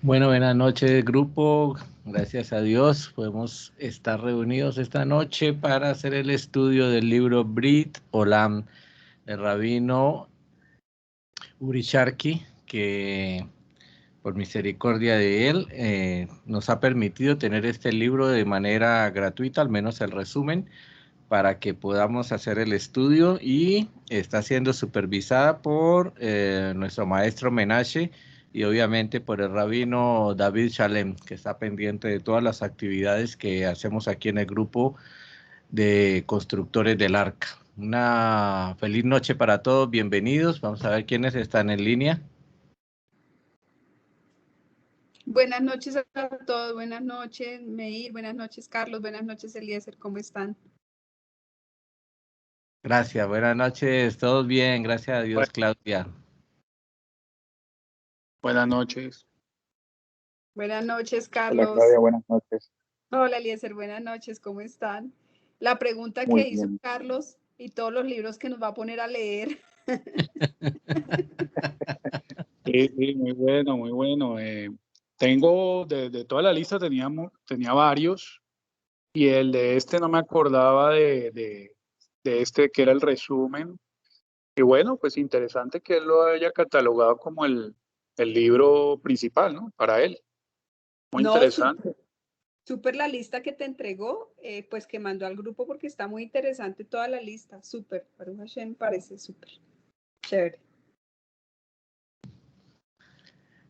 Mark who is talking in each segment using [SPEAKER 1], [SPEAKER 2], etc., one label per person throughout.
[SPEAKER 1] Bueno, buenas noches, grupo. Gracias a Dios podemos estar reunidos esta noche para hacer el estudio del libro Brit Olam, del rabino Uri Sharki, que por misericordia de él nos ha permitido tener este libro de manera gratuita, al menos el resumen, para que podamos hacer el estudio, y está siendo supervisada por nuestro maestro Menashe y obviamente por el rabino David Shalem, que está pendiente de todas las actividades que hacemos aquí en el grupo de constructores del Arca. Una feliz noche para todos, bienvenidos. Vamos a ver quiénes están en línea.
[SPEAKER 2] Buenas noches a todos, buenas noches Meir, buenas noches Carlos, buenas noches Eliezer, ¿cómo están?
[SPEAKER 1] Gracias, buenas noches, todos bien, gracias a Dios, Claudia.
[SPEAKER 3] Buenas noches.
[SPEAKER 2] Buenas noches, Carlos.
[SPEAKER 4] Hola, Claudia, buenas noches.
[SPEAKER 2] Hola, Eliezer, buenas noches, ¿cómo están? La pregunta
[SPEAKER 4] Muy
[SPEAKER 2] que hizo
[SPEAKER 4] bien.
[SPEAKER 2] Carlos y todos los libros que nos va a poner a leer.
[SPEAKER 3] Sí, muy bueno, muy bueno. Tengo, de toda la lista tenía varios, y el de este no me acordaba de este que era el resumen. Y bueno, pues interesante que él lo haya catalogado como el libro principal, ¿no? Para él. Muy
[SPEAKER 2] No,
[SPEAKER 3] interesante.
[SPEAKER 2] súper la lista que te entregó, pues que mandó al grupo, porque está muy interesante toda la lista, súper, Baruch Hashem, parece súper chévere.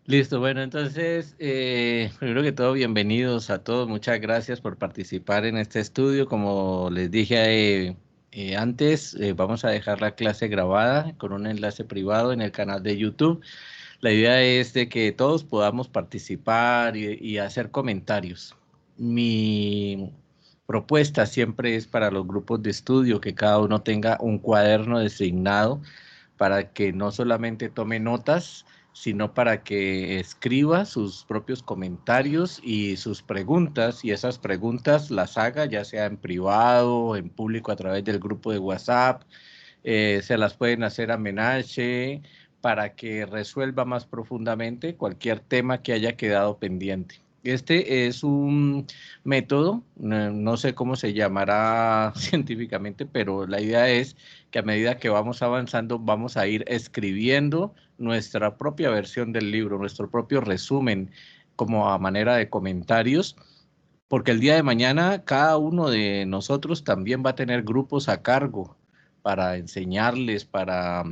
[SPEAKER 1] Listo, bueno, entonces, primero que todo, bienvenidos a todos, muchas gracias por participar en este estudio. Como les dije antes, vamos a dejar la clase grabada con un enlace privado en el canal de YouTube. La idea es de que todos podamos participar y hacer comentarios. Mi propuesta siempre es para los grupos de estudio que cada uno tenga un cuaderno designado para que no solamente tome notas, sino para que escriba sus propios comentarios y sus preguntas, y esas preguntas las haga ya sea en privado, en público a través del grupo de WhatsApp. Se las pueden hacer a Menashe para que resuelva más profundamente cualquier tema que haya quedado pendiente. Este es un método, no sé cómo se llamará científicamente, pero la idea es que a medida que vamos avanzando vamos a ir escribiendo nuestra propia versión del libro, nuestro propio resumen como a manera de comentarios, porque el día de mañana cada uno de nosotros también va a tener grupos a cargo para enseñarles, para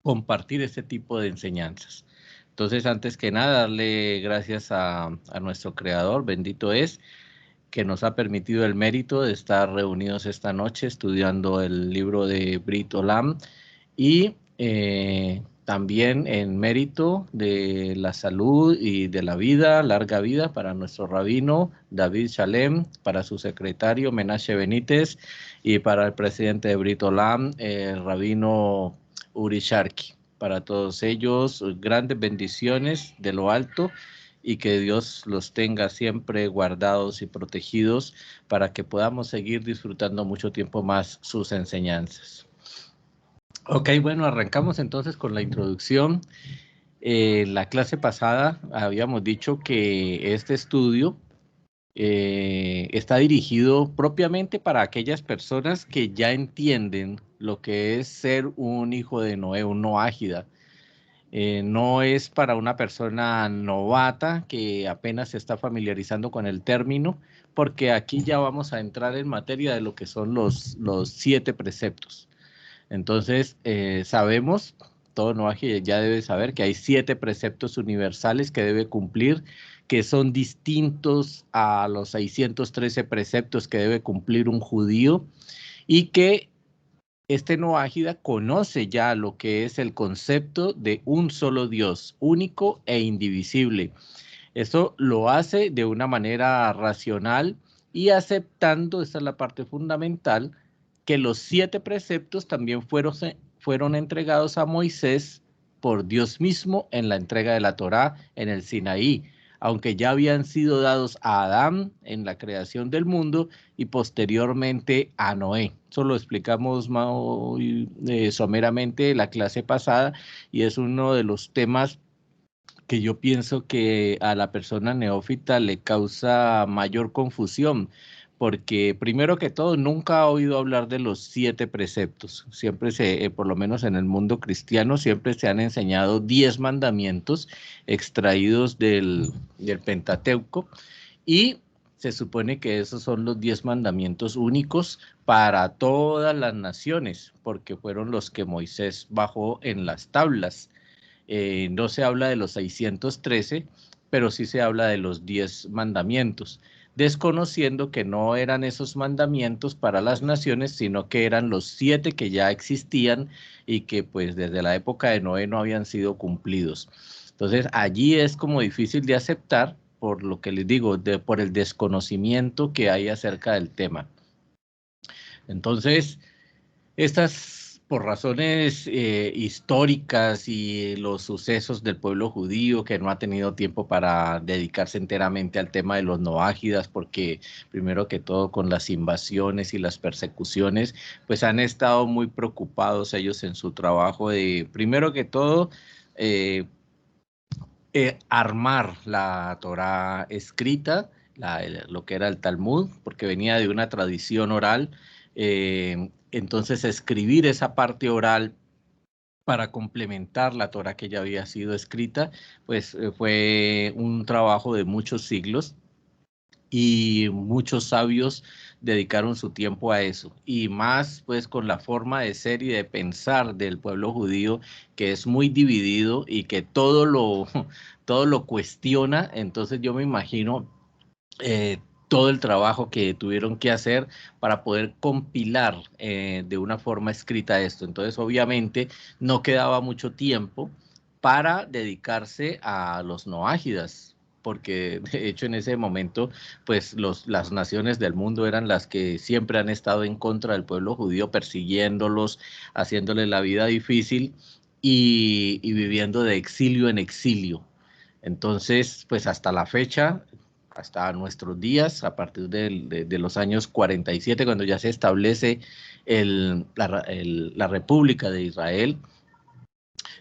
[SPEAKER 1] compartir este tipo de enseñanzas. Entonces, antes que nada, darle gracias a nuestro creador, bendito es, que nos ha permitido el mérito de estar reunidos esta noche estudiando el libro de Brit Olam, y también en mérito de la salud y de la vida, larga vida para nuestro rabino David Shalem, para su secretario Menashe Benítez y para el presidente de Brit Olam, el rabino Uri Sharki. Para todos ellos, grandes bendiciones de lo alto, y que Dios los tenga siempre guardados y protegidos para que podamos seguir disfrutando mucho tiempo más sus enseñanzas. Ok, bueno, arrancamos entonces con la introducción. La clase pasada habíamos dicho que este estudio está dirigido propiamente para aquellas personas que ya entienden lo que es ser un hijo de Noé, un noágida. No es para una persona novata que apenas se está familiarizando con el término, porque aquí ya vamos a entrar en materia de lo que son los 7 preceptos. Entonces, sabemos, todo novaje ya debe saber que hay 7 preceptos universales que debe cumplir, que son distintos a los 613 preceptos que debe cumplir un judío, y que este noágida conoce ya lo que es el concepto de un solo Dios, único e indivisible. Esto lo hace de una manera racional y aceptando, esta es la parte fundamental, que los 7 preceptos también fueron entregados a Moisés por Dios mismo en la entrega de la Torá en el Sinaí, aunque ya habían sido dados a Adán en la creación del mundo y posteriormente a Noé. Eso lo explicamos muy someramente la clase pasada, y es uno de los temas que yo pienso que a la persona neófita le causa mayor confusión, porque primero que todo nunca ha oído hablar de los 7 preceptos. Siempre por lo menos en el mundo cristiano, siempre se han enseñado 10 mandamientos extraídos del Pentateuco, y se supone que esos son los 10 mandamientos únicos para todas las naciones, porque fueron los que Moisés bajó en las tablas. No se habla de los 613, pero sí se habla de los 10 mandamientos, desconociendo que no eran esos mandamientos para las naciones, sino que eran los 7 que ya existían y que pues desde la época de Noé no habían sido cumplidos. Entonces allí es como difícil de aceptar, por lo que les digo, por el desconocimiento que hay acerca del tema. Entonces, estas, por razones históricas y los sucesos del pueblo judío, que no ha tenido tiempo para dedicarse enteramente al tema de los noágidas, porque primero que todo con las invasiones y las persecuciones, pues han estado muy preocupados ellos en su trabajo de, primero que todo, armar la Torá escrita, lo que era el Talmud, porque venía de una tradición oral. Entonces escribir esa parte oral para complementar la Torá que ya había sido escrita, pues fue un trabajo de muchos siglos, y muchos sabios dedicaron su tiempo a eso, y más pues con la forma de ser y de pensar del pueblo judío, que es muy dividido y que todo lo cuestiona. Entonces yo me imagino todo el trabajo que tuvieron que hacer para poder compilar de una forma escrita esto. Entonces obviamente no quedaba mucho tiempo para dedicarse a los noágidas, porque de hecho en ese momento pues las naciones del mundo eran las que siempre han estado en contra del pueblo judío, persiguiéndolos, haciéndoles la vida difícil, y viviendo de exilio en exilio. Entonces, pues hasta la fecha, hasta nuestros días, a partir de los años 47, cuando ya se establece la República de Israel,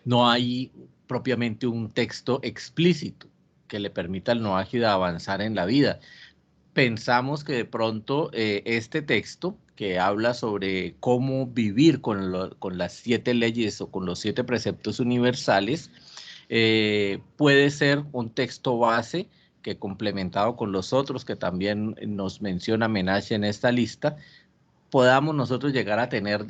[SPEAKER 1] no hay propiamente un texto explícito que le permita al noágida avanzar en la vida. Pensamos que de pronto este texto que habla sobre cómo vivir con las 7 leyes o con los 7 preceptos universales, puede ser un texto base que, complementado con los otros que también nos menciona Menashe en esta lista, podamos nosotros llegar a tener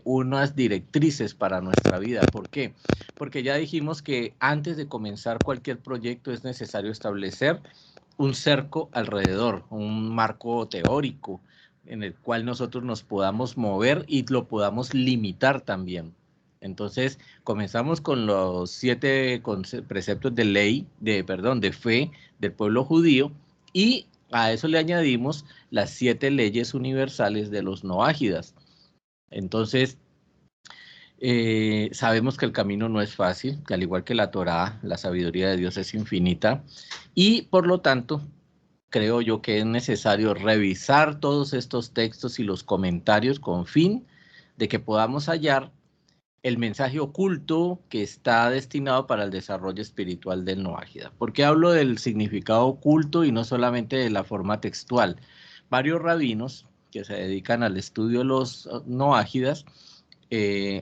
[SPEAKER 1] unas directrices para nuestra vida. ¿Por qué? Porque ya dijimos que antes de comenzar cualquier proyecto es necesario establecer un cerco alrededor, un marco teórico en el cual nosotros nos podamos mover y lo podamos limitar también. Entonces, comenzamos con los 7 preceptos de ley, de fe del pueblo judío, y a eso le añadimos las 7 leyes universales de los noágidas. Entonces, sabemos que el camino no es fácil, que al igual que la Torá, la sabiduría de Dios es infinita, y por lo tanto, creo yo que es necesario revisar todos estos textos y los comentarios con fin de que podamos hallar el mensaje oculto que está destinado para el desarrollo espiritual del noágida. ¿Por qué hablo del significado oculto y no solamente de la forma textual? Varios rabinos que se dedican al estudio de los noágidas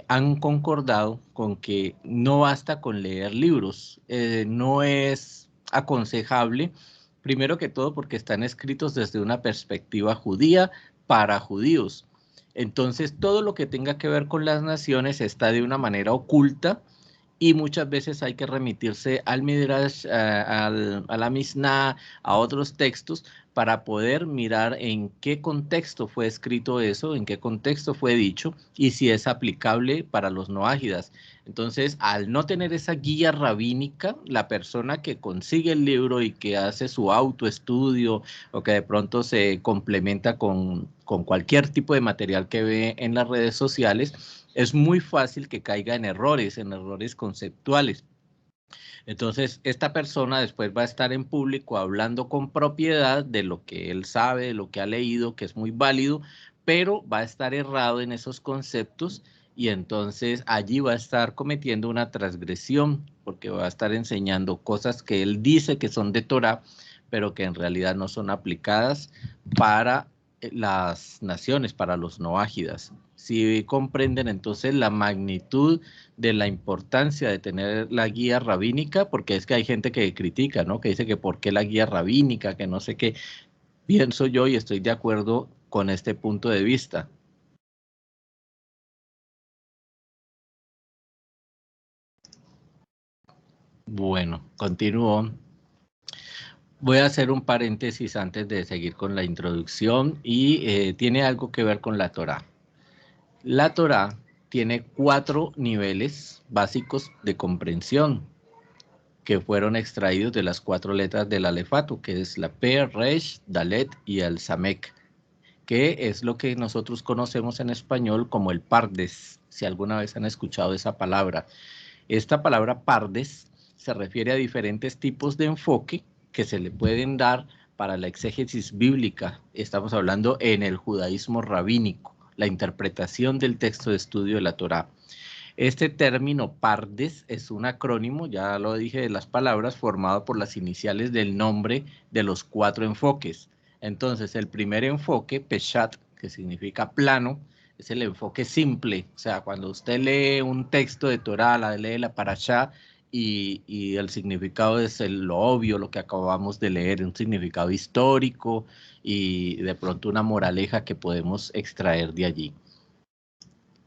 [SPEAKER 1] han concordado con que no basta con leer libros, no es aconsejable, primero que todo porque están escritos desde una perspectiva judía para judíos. Entonces, todo lo que tenga que ver con las naciones está de una manera oculta, y muchas veces hay que remitirse al Midrash, a la Mishnah, a otros textos, para poder mirar en qué contexto fue escrito eso, en qué contexto fue dicho, y si es aplicable para los noágidas. Entonces, al no tener esa guía rabínica, la persona que consigue el libro y que hace su autoestudio, o que de pronto se complementa con cualquier tipo de material que ve en las redes sociales, es muy fácil que caiga en errores conceptuales. Entonces, esta persona después va a estar en público hablando con propiedad de lo que él sabe, de lo que ha leído, que es muy válido, pero va a estar errado en esos conceptos, y entonces allí va a estar cometiendo una transgresión, porque va a estar enseñando cosas que él dice que son de Torá, pero que en realidad no son aplicadas para las naciones, para los noágidas. Si comprenden entonces la magnitud de la importancia de tener la guía rabínica, porque es que hay gente que critica, ¿no? Que dice que por qué la guía rabínica, que no sé qué. Pienso yo y estoy de acuerdo con este punto de vista. Bueno, continúo. Voy a hacer un paréntesis antes de seguir con la introducción y tiene algo que ver con la Torá. La Torá tiene 4 niveles básicos de comprensión que fueron extraídos de las 4 letras del alefato, que es la P, Resh, Dalet y el Samek, que es lo que nosotros conocemos en español como el Pardes, si alguna vez han escuchado esa palabra. Esta palabra Pardes se refiere a diferentes tipos de enfoque que se le pueden dar para la exégesis bíblica. Estamos hablando en el judaísmo rabínico, la interpretación del texto de estudio de la Torá. Este término Pardes es un acrónimo, ya lo dije de las palabras, formado por las iniciales del nombre de los 4 enfoques. Entonces, el primer enfoque, Peshat, que significa plano, es el enfoque simple. O sea, cuando usted lee un texto de Torá, lee la Parashá, y el significado es lo obvio, lo que acabamos de leer, un significado histórico y de pronto una moraleja que podemos extraer de allí.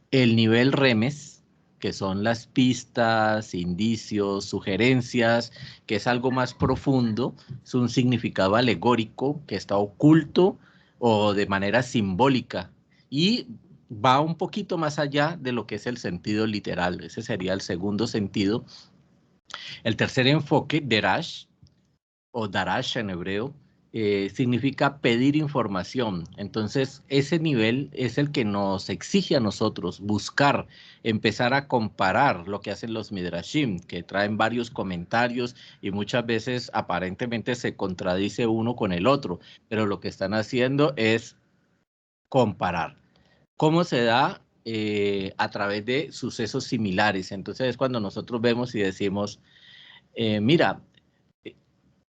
[SPEAKER 1] El nivel Remes, que son las pistas, indicios, sugerencias, que es algo más profundo, es un significado alegórico que está oculto o de manera simbólica y va un poquito más allá de lo que es el sentido literal. Ese sería el segundo sentido. El tercer enfoque, Derash, o Darash en hebreo, significa pedir información. Entonces, ese nivel es el que nos exige a nosotros buscar, empezar a comparar lo que hacen los Midrashim, que traen varios comentarios y muchas veces aparentemente se contradice uno con el otro, pero lo que están haciendo es comparar. ¿Cómo se da? A través de sucesos similares. Entonces, es cuando nosotros vemos y decimos, mira,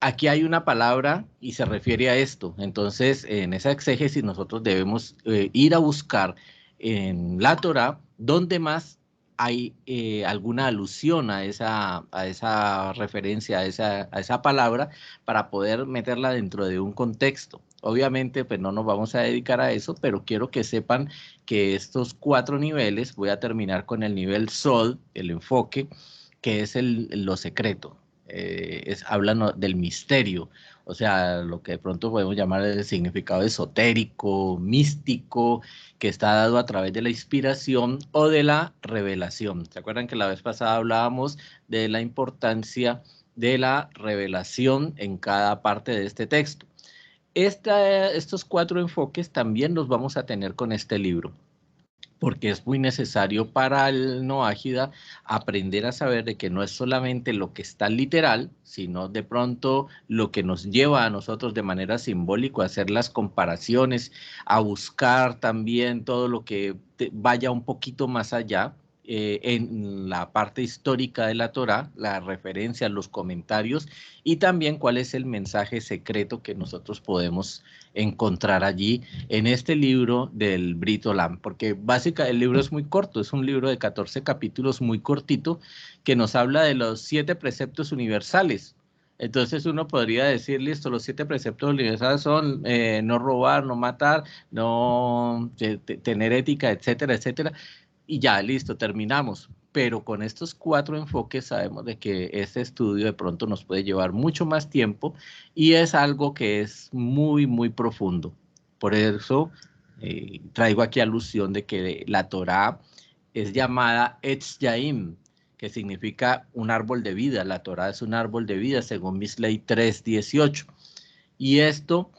[SPEAKER 1] aquí hay una palabra y se refiere a esto. Entonces, en esa exégesis nosotros debemos ir a buscar en la Torá dónde más hay alguna alusión a esa referencia, a esa palabra, para poder meterla dentro de un contexto. Obviamente, pues no nos vamos a dedicar a eso, pero quiero que sepan que estos 4 niveles, voy a terminar con el nivel Sod, el enfoque, que es lo secreto. Hablan del misterio, o sea, lo que de pronto podemos llamar el significado esotérico, místico, que está dado a través de la inspiración o de la revelación. ¿Se acuerdan que la vez pasada hablábamos de la importancia de la revelación en cada parte de este texto? Estos 4 enfoques también los vamos a tener con este libro, porque es muy necesario para el noágida aprender a saber de que no es solamente lo que está literal, sino de pronto lo que nos lleva a nosotros de manera simbólica a hacer las comparaciones, a buscar también todo lo que vaya un poquito más allá. En la parte histórica de la Torá, la referencia, los comentarios y también cuál es el mensaje secreto que nosotros podemos encontrar allí en este libro del Brit Olam, porque básicamente el libro es muy corto, es un libro de 14 capítulos muy cortito que nos habla de los 7 preceptos universales. Entonces uno podría decir, listo, los 7 preceptos universales son no robar, no matar, no tener ética, etcétera, etcétera. Y ya, listo, terminamos. Pero con estos 4 enfoques sabemos de que este estudio de pronto nos puede llevar mucho más tiempo y es algo que es muy, muy profundo. Por eso traigo aquí alusión de que la Torá es llamada Etz Yaim, que significa un árbol de vida. La Torá es un árbol de vida según Misley 3:18. Y esto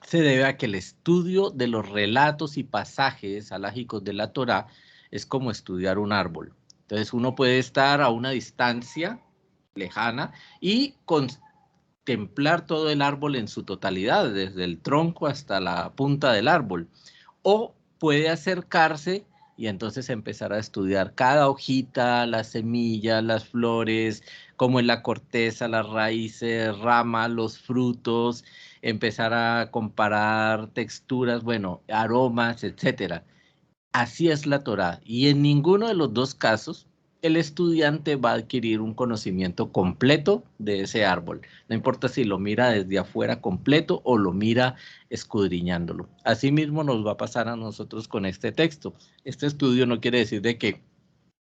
[SPEAKER 1] se debe a que el estudio de los relatos y pasajes halágicos de la Torá es como estudiar un árbol. Entonces uno puede estar a una distancia lejana y contemplar todo el árbol en su totalidad, desde el tronco hasta la punta del árbol. O puede acercarse y entonces empezar a estudiar cada hojita, las semillas, las flores, cómo es la corteza, las raíces, ramas, los frutos, empezar a comparar texturas, bueno, aromas, etcétera. Así es la Torá, y en ninguno de los dos casos el estudiante va a adquirir un conocimiento completo de ese árbol. No importa si lo mira desde afuera completo o lo mira escudriñándolo. Asimismo nos va a pasar a nosotros con este texto. Este estudio no quiere decir de que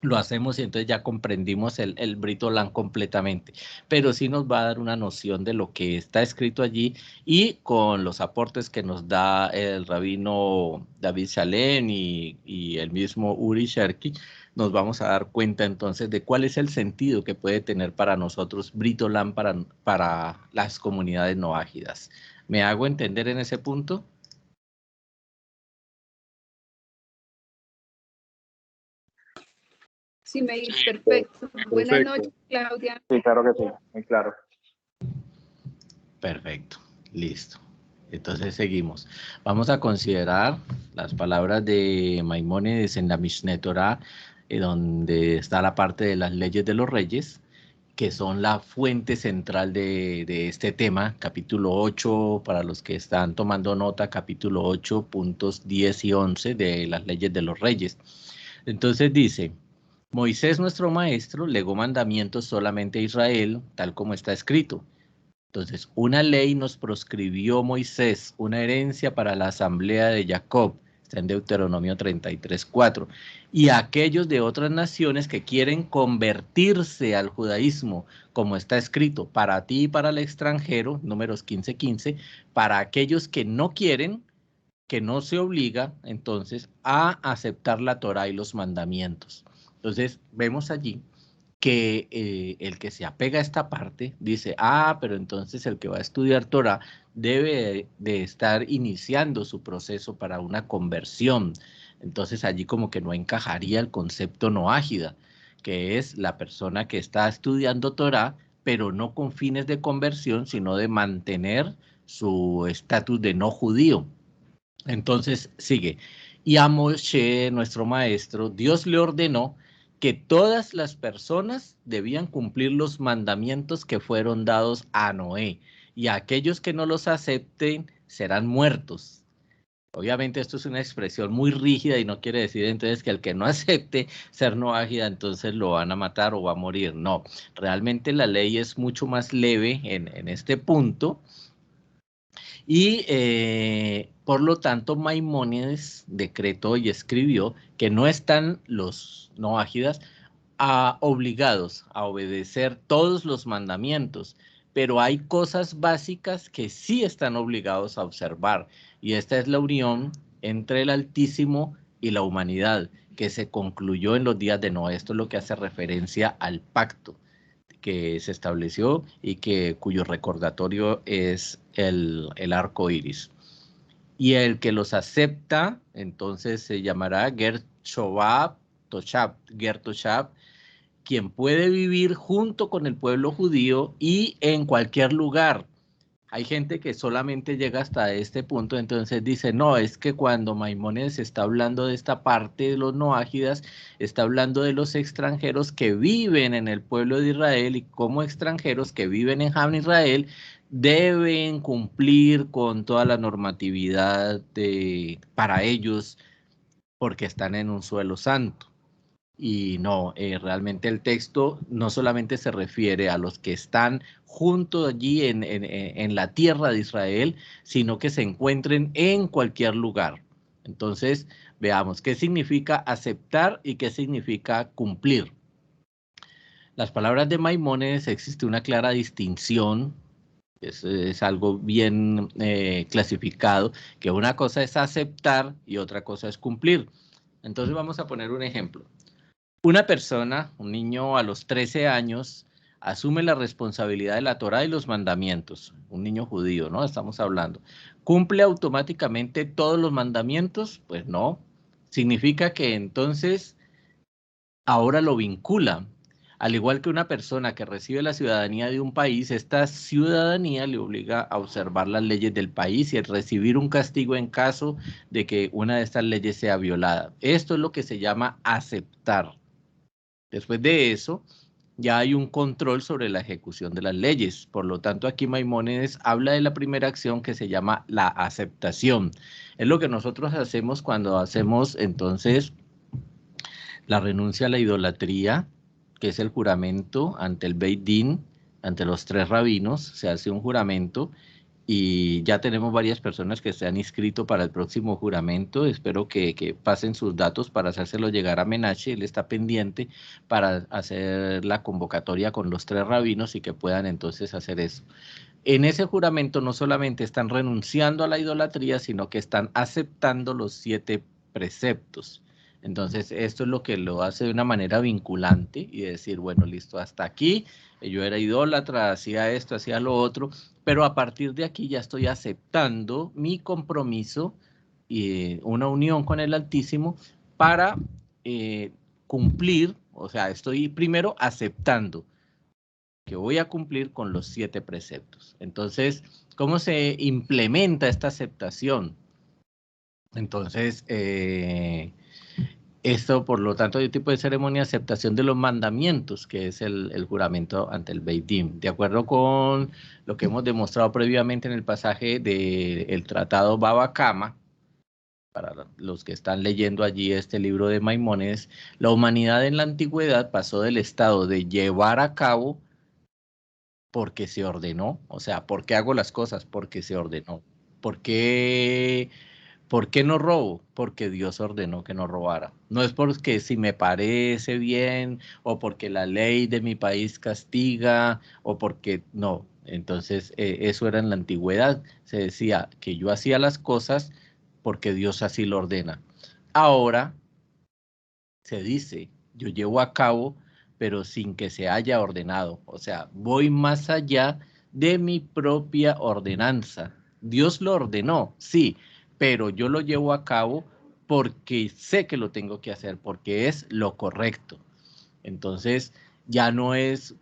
[SPEAKER 1] lo hacemos y entonces ya comprendimos el Brit Olán completamente, pero sí nos va a dar una noción de lo que está escrito allí, y con los aportes que nos da el rabino David Shalem y el mismo Uri Sherki, nos vamos a dar cuenta entonces de cuál es el sentido que puede tener para nosotros Brit Olán para las comunidades no ágidas. ¿Me hago entender en ese punto?
[SPEAKER 2] Sí, perfecto. Buenas noches, Claudia.
[SPEAKER 3] Sí, claro que sí, muy claro.
[SPEAKER 1] Perfecto, listo. Entonces seguimos. Vamos a considerar las palabras de Maimónides en la Mishneh Torah, donde está la parte de las leyes de los reyes, que son la fuente central de este tema, capítulo 8, para los que están tomando nota, capítulo 8, puntos 10 y 11 de las leyes de los reyes. Entonces dice: Moisés, nuestro maestro, legó mandamientos solamente a Israel, tal como está escrito. Entonces, una ley nos proscribió Moisés, una herencia para la asamblea de Jacob, está en Deuteronomio 33:4, y aquellos de otras naciones que quieren convertirse al judaísmo, como está escrito, para ti y para el extranjero, números 15:15, para aquellos que no quieren, que no se obliga, entonces, a aceptar la Torá y los mandamientos. Entonces, vemos allí que el que se apega a esta parte dice, pero entonces el que va a estudiar Torah debe de estar iniciando su proceso para una conversión. Entonces allí como que no encajaría el concepto noágida, que es la persona que está estudiando Torah, pero no con fines de conversión, sino de mantener su estatus de no judío. Entonces sigue. Y a Moshe, nuestro maestro, Dios le ordenó que todas las personas debían cumplir los mandamientos que fueron dados a Noé, y aquellos que no los acepten serán muertos. Obviamente esto es una expresión muy rígida y no quiere decir entonces que el que no acepte ser noágida entonces lo van a matar o va a morir. No, realmente la ley es mucho más leve en este punto. Y por lo tanto Maimónides decretó y escribió que no están los noágidas obligados a obedecer todos los mandamientos, pero hay cosas básicas que sí están obligados a observar, y esta es la unión entre el Altísimo y la humanidad, que se concluyó en los días de Noé. Esto es lo que hace referencia al pacto que se estableció y cuyo recordatorio es el arco iris. Y el que los acepta, entonces se llamará Ger Toshab, quien puede vivir junto con el pueblo judío y en cualquier lugar. Hay gente que solamente llega hasta este punto, entonces dice, no, es que cuando Maimónides está hablando de esta parte de los noágidas, está hablando de los extranjeros que viven en el pueblo de Israel, y como extranjeros que viven en Ham Israel, deben cumplir con toda la normatividad para ellos, porque están en un suelo santo. Y no, realmente el texto no solamente se refiere a los que están junto allí en la tierra de Israel, sino que se encuentren en cualquier lugar. Entonces, veamos qué significa aceptar y qué significa cumplir. Las palabras de Maimónides, existe una clara distinción, es algo bien clasificado, que una cosa es aceptar y otra cosa es cumplir. Entonces vamos a poner un ejemplo. Una persona, un niño a los 13 años, asume la responsabilidad de la Torá y los mandamientos. Un niño judío, ¿no? Estamos hablando. ¿Cumple automáticamente todos los mandamientos? Pues no. Significa que entonces ahora lo vincula Al igual que una persona que recibe la ciudadanía de un país, esta ciudadanía le obliga a observar las leyes del país y a recibir un castigo en caso de que una de estas leyes sea violada. Esto es lo que se llama aceptar. Después de eso, ya hay un control sobre la ejecución de las leyes. Por lo tanto, aquí Maimónides habla de la primera acción que se llama la aceptación. Es lo que nosotros hacemos cuando hacemos entonces la renuncia a la idolatría, que es el juramento ante el Beit Din, ante los 3 rabinos, se hace un juramento y ya tenemos varias personas que se han inscrito para el próximo juramento. Espero que pasen sus datos para hacérselo llegar a Menashe. Él está pendiente para hacer la convocatoria con los 3 rabinos y que puedan entonces hacer eso. En ese juramento no solamente están renunciando a la idolatría, sino que están aceptando los 7 preceptos. Entonces, esto es lo que lo hace de una manera vinculante y decir, bueno, listo, hasta aquí, yo era idólatra, hacía esto, hacía lo otro, pero a partir de aquí ya estoy aceptando mi compromiso y una unión con el Altísimo para cumplir, o sea, estoy primero aceptando que voy a cumplir con los 7 preceptos. Entonces, ¿cómo se implementa esta aceptación? Entonces, esto, por lo tanto, hay un tipo de ceremonia de aceptación de los mandamientos, que es el juramento ante el Beit Din. De acuerdo con lo que hemos demostrado previamente en el pasaje del tratado Baba Kama, para los que están leyendo allí este libro de Maimónides, la humanidad en la antigüedad pasó del estado de llevar a cabo porque se ordenó. O sea, ¿por qué hago las cosas? Porque se ordenó. ¿Por qué no robo? Porque Dios ordenó que no robara. No es porque si me parece bien o porque la ley de mi país castiga o porque no. Entonces, eso era en la antigüedad. Se decía que yo hacía las cosas porque Dios así lo ordena. Ahora se dice, yo llevo a cabo, pero sin que se haya ordenado. O sea, voy más allá de mi propia ordenanza. Dios lo ordenó, sí, pero yo lo llevo a cabo porque sé que lo tengo que hacer, porque es lo correcto. Entonces, ya no es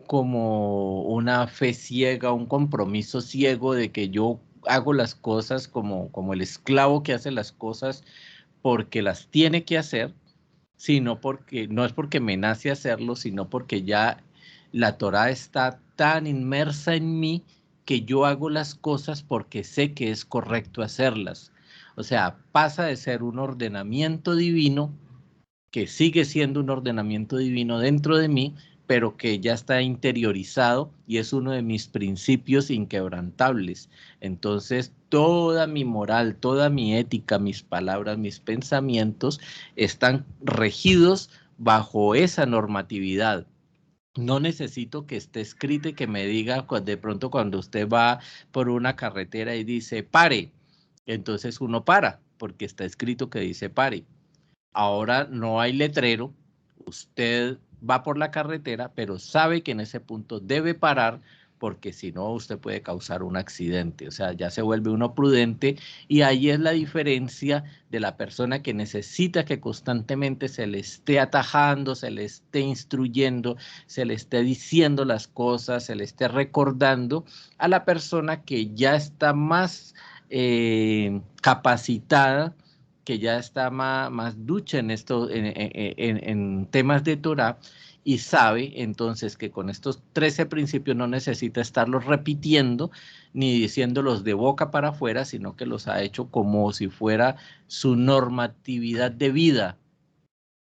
[SPEAKER 1] como una fe ciega, un compromiso ciego de que yo hago las cosas como el esclavo que hace las cosas porque las tiene que hacer, sino porque, no es porque me nace hacerlo, sino porque ya la Torá está tan inmersa en mí que yo hago las cosas porque sé que es correcto hacerlas. O sea, pasa de ser un ordenamiento divino, que sigue siendo un ordenamiento divino dentro de mí, pero que ya está interiorizado y es uno de mis principios inquebrantables. Entonces, toda mi moral, toda mi ética, mis palabras, mis pensamientos están regidos bajo esa normatividad. No necesito que esté escrito y que me diga de pronto cuando usted va por una carretera y dice pare, entonces uno para porque está escrito que dice pare. Ahora no hay letrero, usted va por la carretera, pero sabe que en ese punto debe parar porque si no usted puede causar un accidente. O sea, ya se vuelve uno prudente y ahí es la diferencia de la persona que necesita que constantemente se le esté atajando, se le esté instruyendo, se le esté diciendo las cosas, se le esté recordando a la persona que ya está más capacitada, que ya está más ducha en esto, en temas de Torah, y sabe entonces que con estos 13 principios no necesita estarlos repitiendo ni diciéndolos de boca para afuera, sino que los ha hecho como si fuera su normatividad de vida.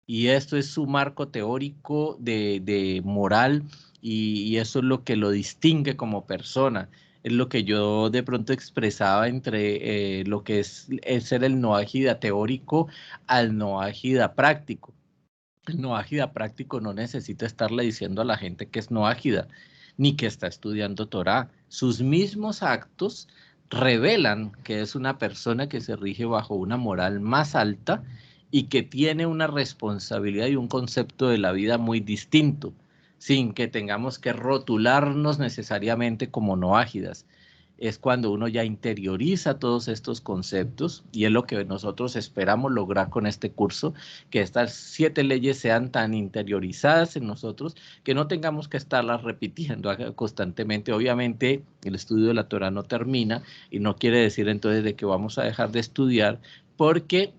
[SPEAKER 1] Y esto es su marco teórico de moral y eso es lo que lo distingue como persona. Es lo que yo de pronto expresaba entre lo que es ser el noágida teórico al noágida práctico. El noágida práctico no necesita estarle diciendo a la gente que es noágida, ni que está estudiando Torah. Sus mismos actos revelan que es una persona que se rige bajo una moral más alta y que tiene una responsabilidad y un concepto de la vida muy distinto, sin que tengamos que rotularnos necesariamente como noágidas. es cuando uno ya interioriza todos estos conceptos, y es lo que nosotros esperamos lograr con este curso, que estas 7 leyes sean tan interiorizadas en nosotros que no tengamos que estarlas repitiendo constantemente. Obviamente el estudio de la Torá no termina, y no quiere decir entonces de que vamos a dejar de estudiar, porque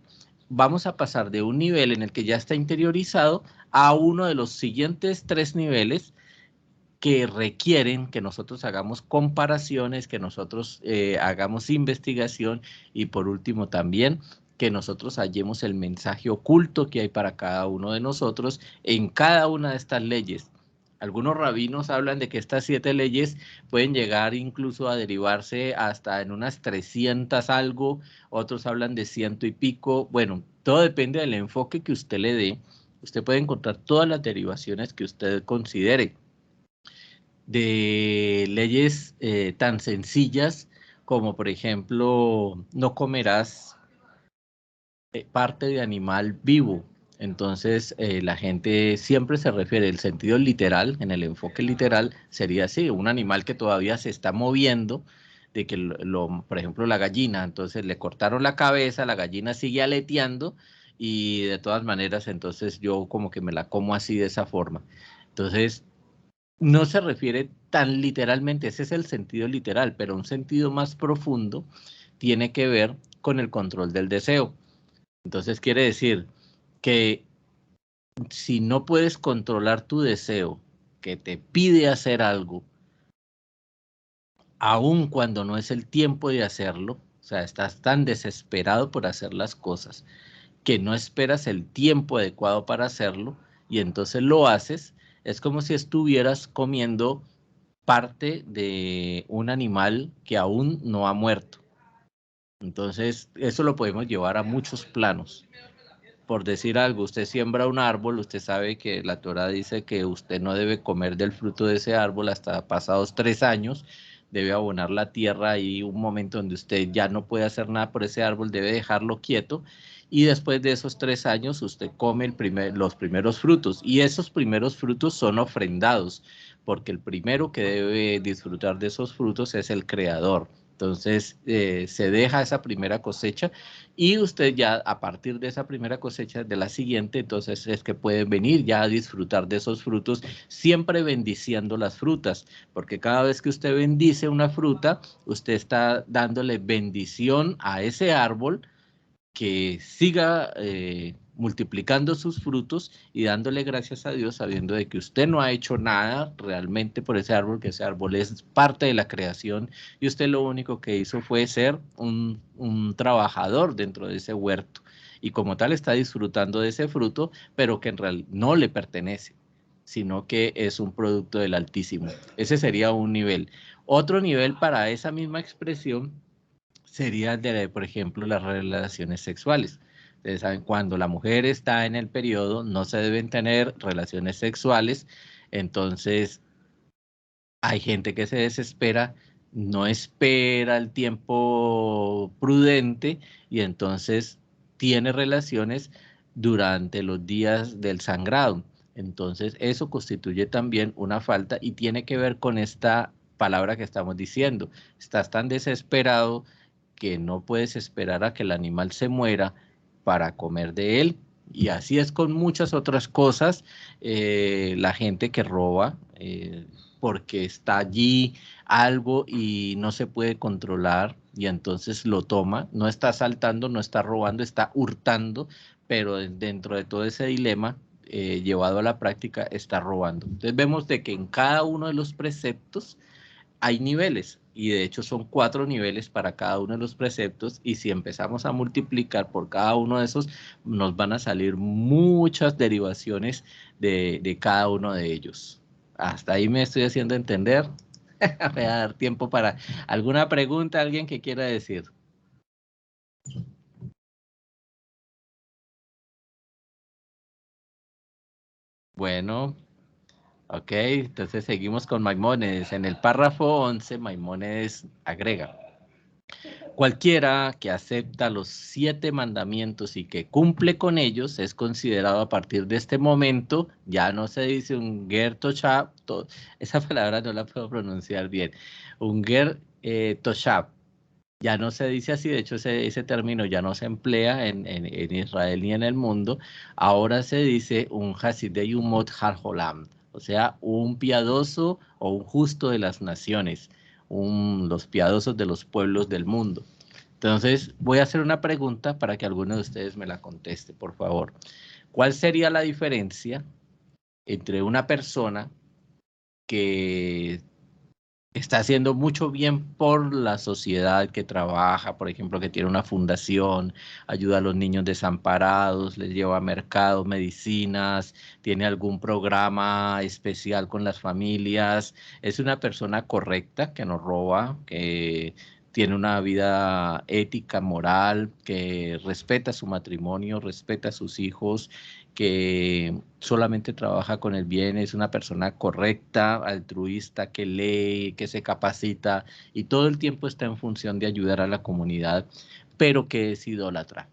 [SPEAKER 1] vamos a pasar de un nivel en el que ya está interiorizado a uno de los siguientes 3 niveles que requieren que nosotros hagamos comparaciones, que nosotros hagamos investigación, y por último también que nosotros hallemos el mensaje oculto que hay para cada uno de nosotros en cada una de estas leyes. Algunos rabinos hablan de que estas 7 leyes pueden llegar incluso a derivarse hasta en unas 300 algo, otros hablan de 100 y pico. Bueno, todo depende del enfoque que usted le dé. Usted puede encontrar todas las derivaciones que usted considere, de leyes tan sencillas como, por ejemplo, no comerás parte de animal vivo. Entonces, la gente siempre se refiere, el sentido literal, en el enfoque literal, sería así: un animal que todavía se está moviendo, de que, por ejemplo, la gallina, entonces le cortaron la cabeza, la gallina sigue aleteando, y de todas maneras, entonces yo como que me la como así, de esa forma. Entonces, no se refiere tan literalmente, ese es el sentido literal, pero un sentido más profundo tiene que ver con el control del deseo. Entonces quiere decir que si no puedes controlar tu deseo, que te pide hacer algo, aun cuando no es el tiempo de hacerlo, o sea, estás tan desesperado por hacer las cosas que no esperas el tiempo adecuado para hacerlo, y entonces lo haces, es como si estuvieras comiendo parte de un animal que aún no ha muerto. Entonces, eso lo podemos llevar a muchos planos. Por decir algo, usted siembra un árbol, usted sabe que la Torá dice que usted no debe comer del fruto de ese árbol hasta pasados 3 años, debe abonar la tierra, y un momento donde usted ya no puede hacer nada por ese árbol, debe dejarlo quieto, y después de esos 3 años usted come los primeros frutos, y esos primeros frutos son ofrendados, porque el primero que debe disfrutar de esos frutos es el Creador. Entonces, se deja esa primera cosecha, y usted ya a partir de esa primera cosecha, de la siguiente, entonces es que puede venir ya a disfrutar de esos frutos, siempre bendiciendo las frutas, porque cada vez que usted bendice una fruta, usted está dándole bendición a ese árbol, que siga multiplicando sus frutos, y dándole gracias a Dios, sabiendo de que usted no ha hecho nada realmente por ese árbol, que ese árbol es parte de la creación, y usted lo único que hizo fue ser un trabajador dentro de ese huerto, y como tal está disfrutando de ese fruto, pero que en realidad no le pertenece, sino que es un producto del Altísimo. Ese sería un nivel. Otro nivel para esa misma expresión sería de, por ejemplo, las relaciones sexuales. Ustedes saben, cuando la mujer está en el periodo, no se deben tener relaciones sexuales. Entonces, hay gente que se desespera, no espera el tiempo prudente, y entonces tiene relaciones durante los días del sangrado. Entonces, eso constituye también una falta, y tiene que ver con esta palabra que estamos diciendo. Estás tan desesperado que no puedes esperar a que el animal se muera para comer de él. Y así es con muchas otras cosas. La gente que roba, porque está allí algo y no se puede controlar, y entonces lo toma, no está asaltando, no está robando, está hurtando, pero dentro de todo ese dilema llevado a la práctica, está robando. Entonces vemos de que en cada uno de los preceptos hay niveles, y de hecho son 4 niveles para cada uno de los preceptos, y si empezamos a multiplicar por cada uno de esos, nos van a salir muchas derivaciones de cada uno de ellos. Hasta ahí me estoy haciendo entender. Voy a dar tiempo para alguna pregunta, alguien que quiera decir. Bueno, ok, entonces seguimos con Maimónides. En el párrafo 11, Maimónides agrega: cualquiera que acepta los 7 mandamientos y que cumple con ellos es considerado a partir de este momento, ya no se dice un ger tochab, esa palabra no la puedo pronunciar bien, un ger Toshab. Ya no se dice así, de hecho ese término ya no se emplea en Israel ni en el mundo. Ahora se dice un Hasidei Umot Har-Olam, o sea, un piadoso o un justo de las naciones, los piadosos de los pueblos del mundo. Entonces, voy a hacer una pregunta para que alguno de ustedes me la conteste, por favor. ¿Cuál sería la diferencia entre una persona que está haciendo mucho bien por la sociedad, que trabaja, por ejemplo, que tiene una fundación, ayuda a los niños desamparados, les lleva a mercados, medicinas, tiene algún programa especial con las familias, es una persona correcta, que no roba, que tiene una vida ética, moral, que respeta su matrimonio, respeta a sus hijos, que solamente trabaja con el bien, es una persona correcta, altruista, que lee, que se capacita y todo el tiempo está en función de ayudar a la comunidad, pero que es idólatra?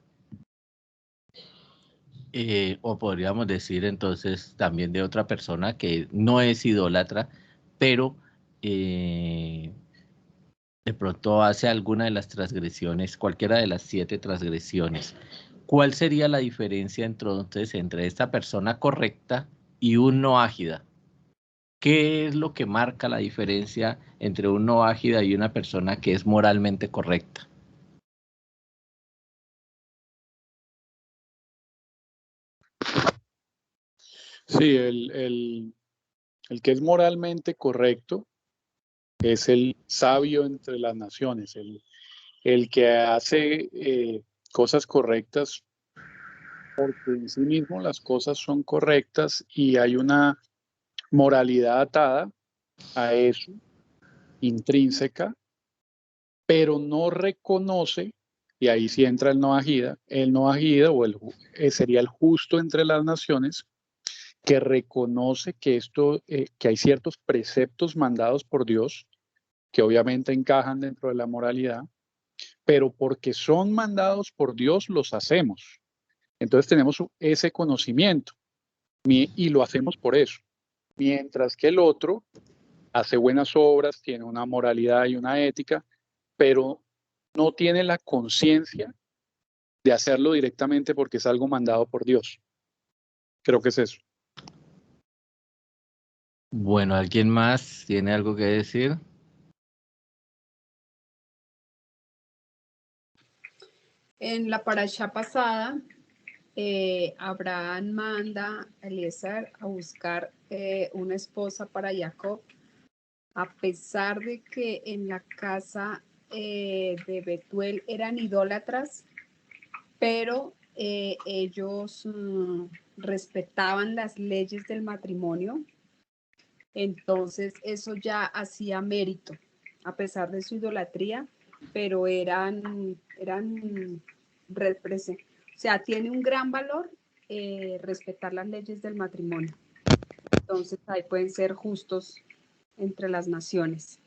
[SPEAKER 1] O podríamos decir entonces también de otra persona que no es idólatra, pero de pronto hace alguna de las transgresiones, cualquiera de las 7 transgresiones. ¿Cuál sería la diferencia entonces entre esta persona correcta y un no ágida? ¿Qué es lo que marca la diferencia entre un no ágida y una persona que es moralmente correcta?
[SPEAKER 3] Sí, el que es moralmente correcto es el sabio entre las naciones, el que hace cosas correctas porque en sí mismo las cosas son correctas y hay una moralidad atada a eso, intrínseca, pero no reconoce, y ahí sí entra el no agida sería el justo entre las naciones, que reconoce que que hay ciertos preceptos mandados por Dios que obviamente encajan dentro de la moralidad, pero porque son mandados por Dios los hacemos. Entonces tenemos ese conocimiento y lo hacemos por eso. Mientras que el otro hace buenas obras, tiene una moralidad y una ética, pero no tiene la conciencia de hacerlo directamente porque es algo mandado por Dios. Creo que es eso.
[SPEAKER 1] Bueno, ¿alguien más tiene algo que decir?
[SPEAKER 2] En la parashá pasada, Abraham manda a Eliezer a buscar una esposa para Jacob, a pesar de que en la casa de Betuel eran idólatras, pero ellos respetaban las leyes del matrimonio. Entonces eso ya hacía mérito, a pesar de su idolatría, pero o sea, tiene un gran valor respetar las leyes del matrimonio. Entonces ahí pueden ser justos entre las naciones.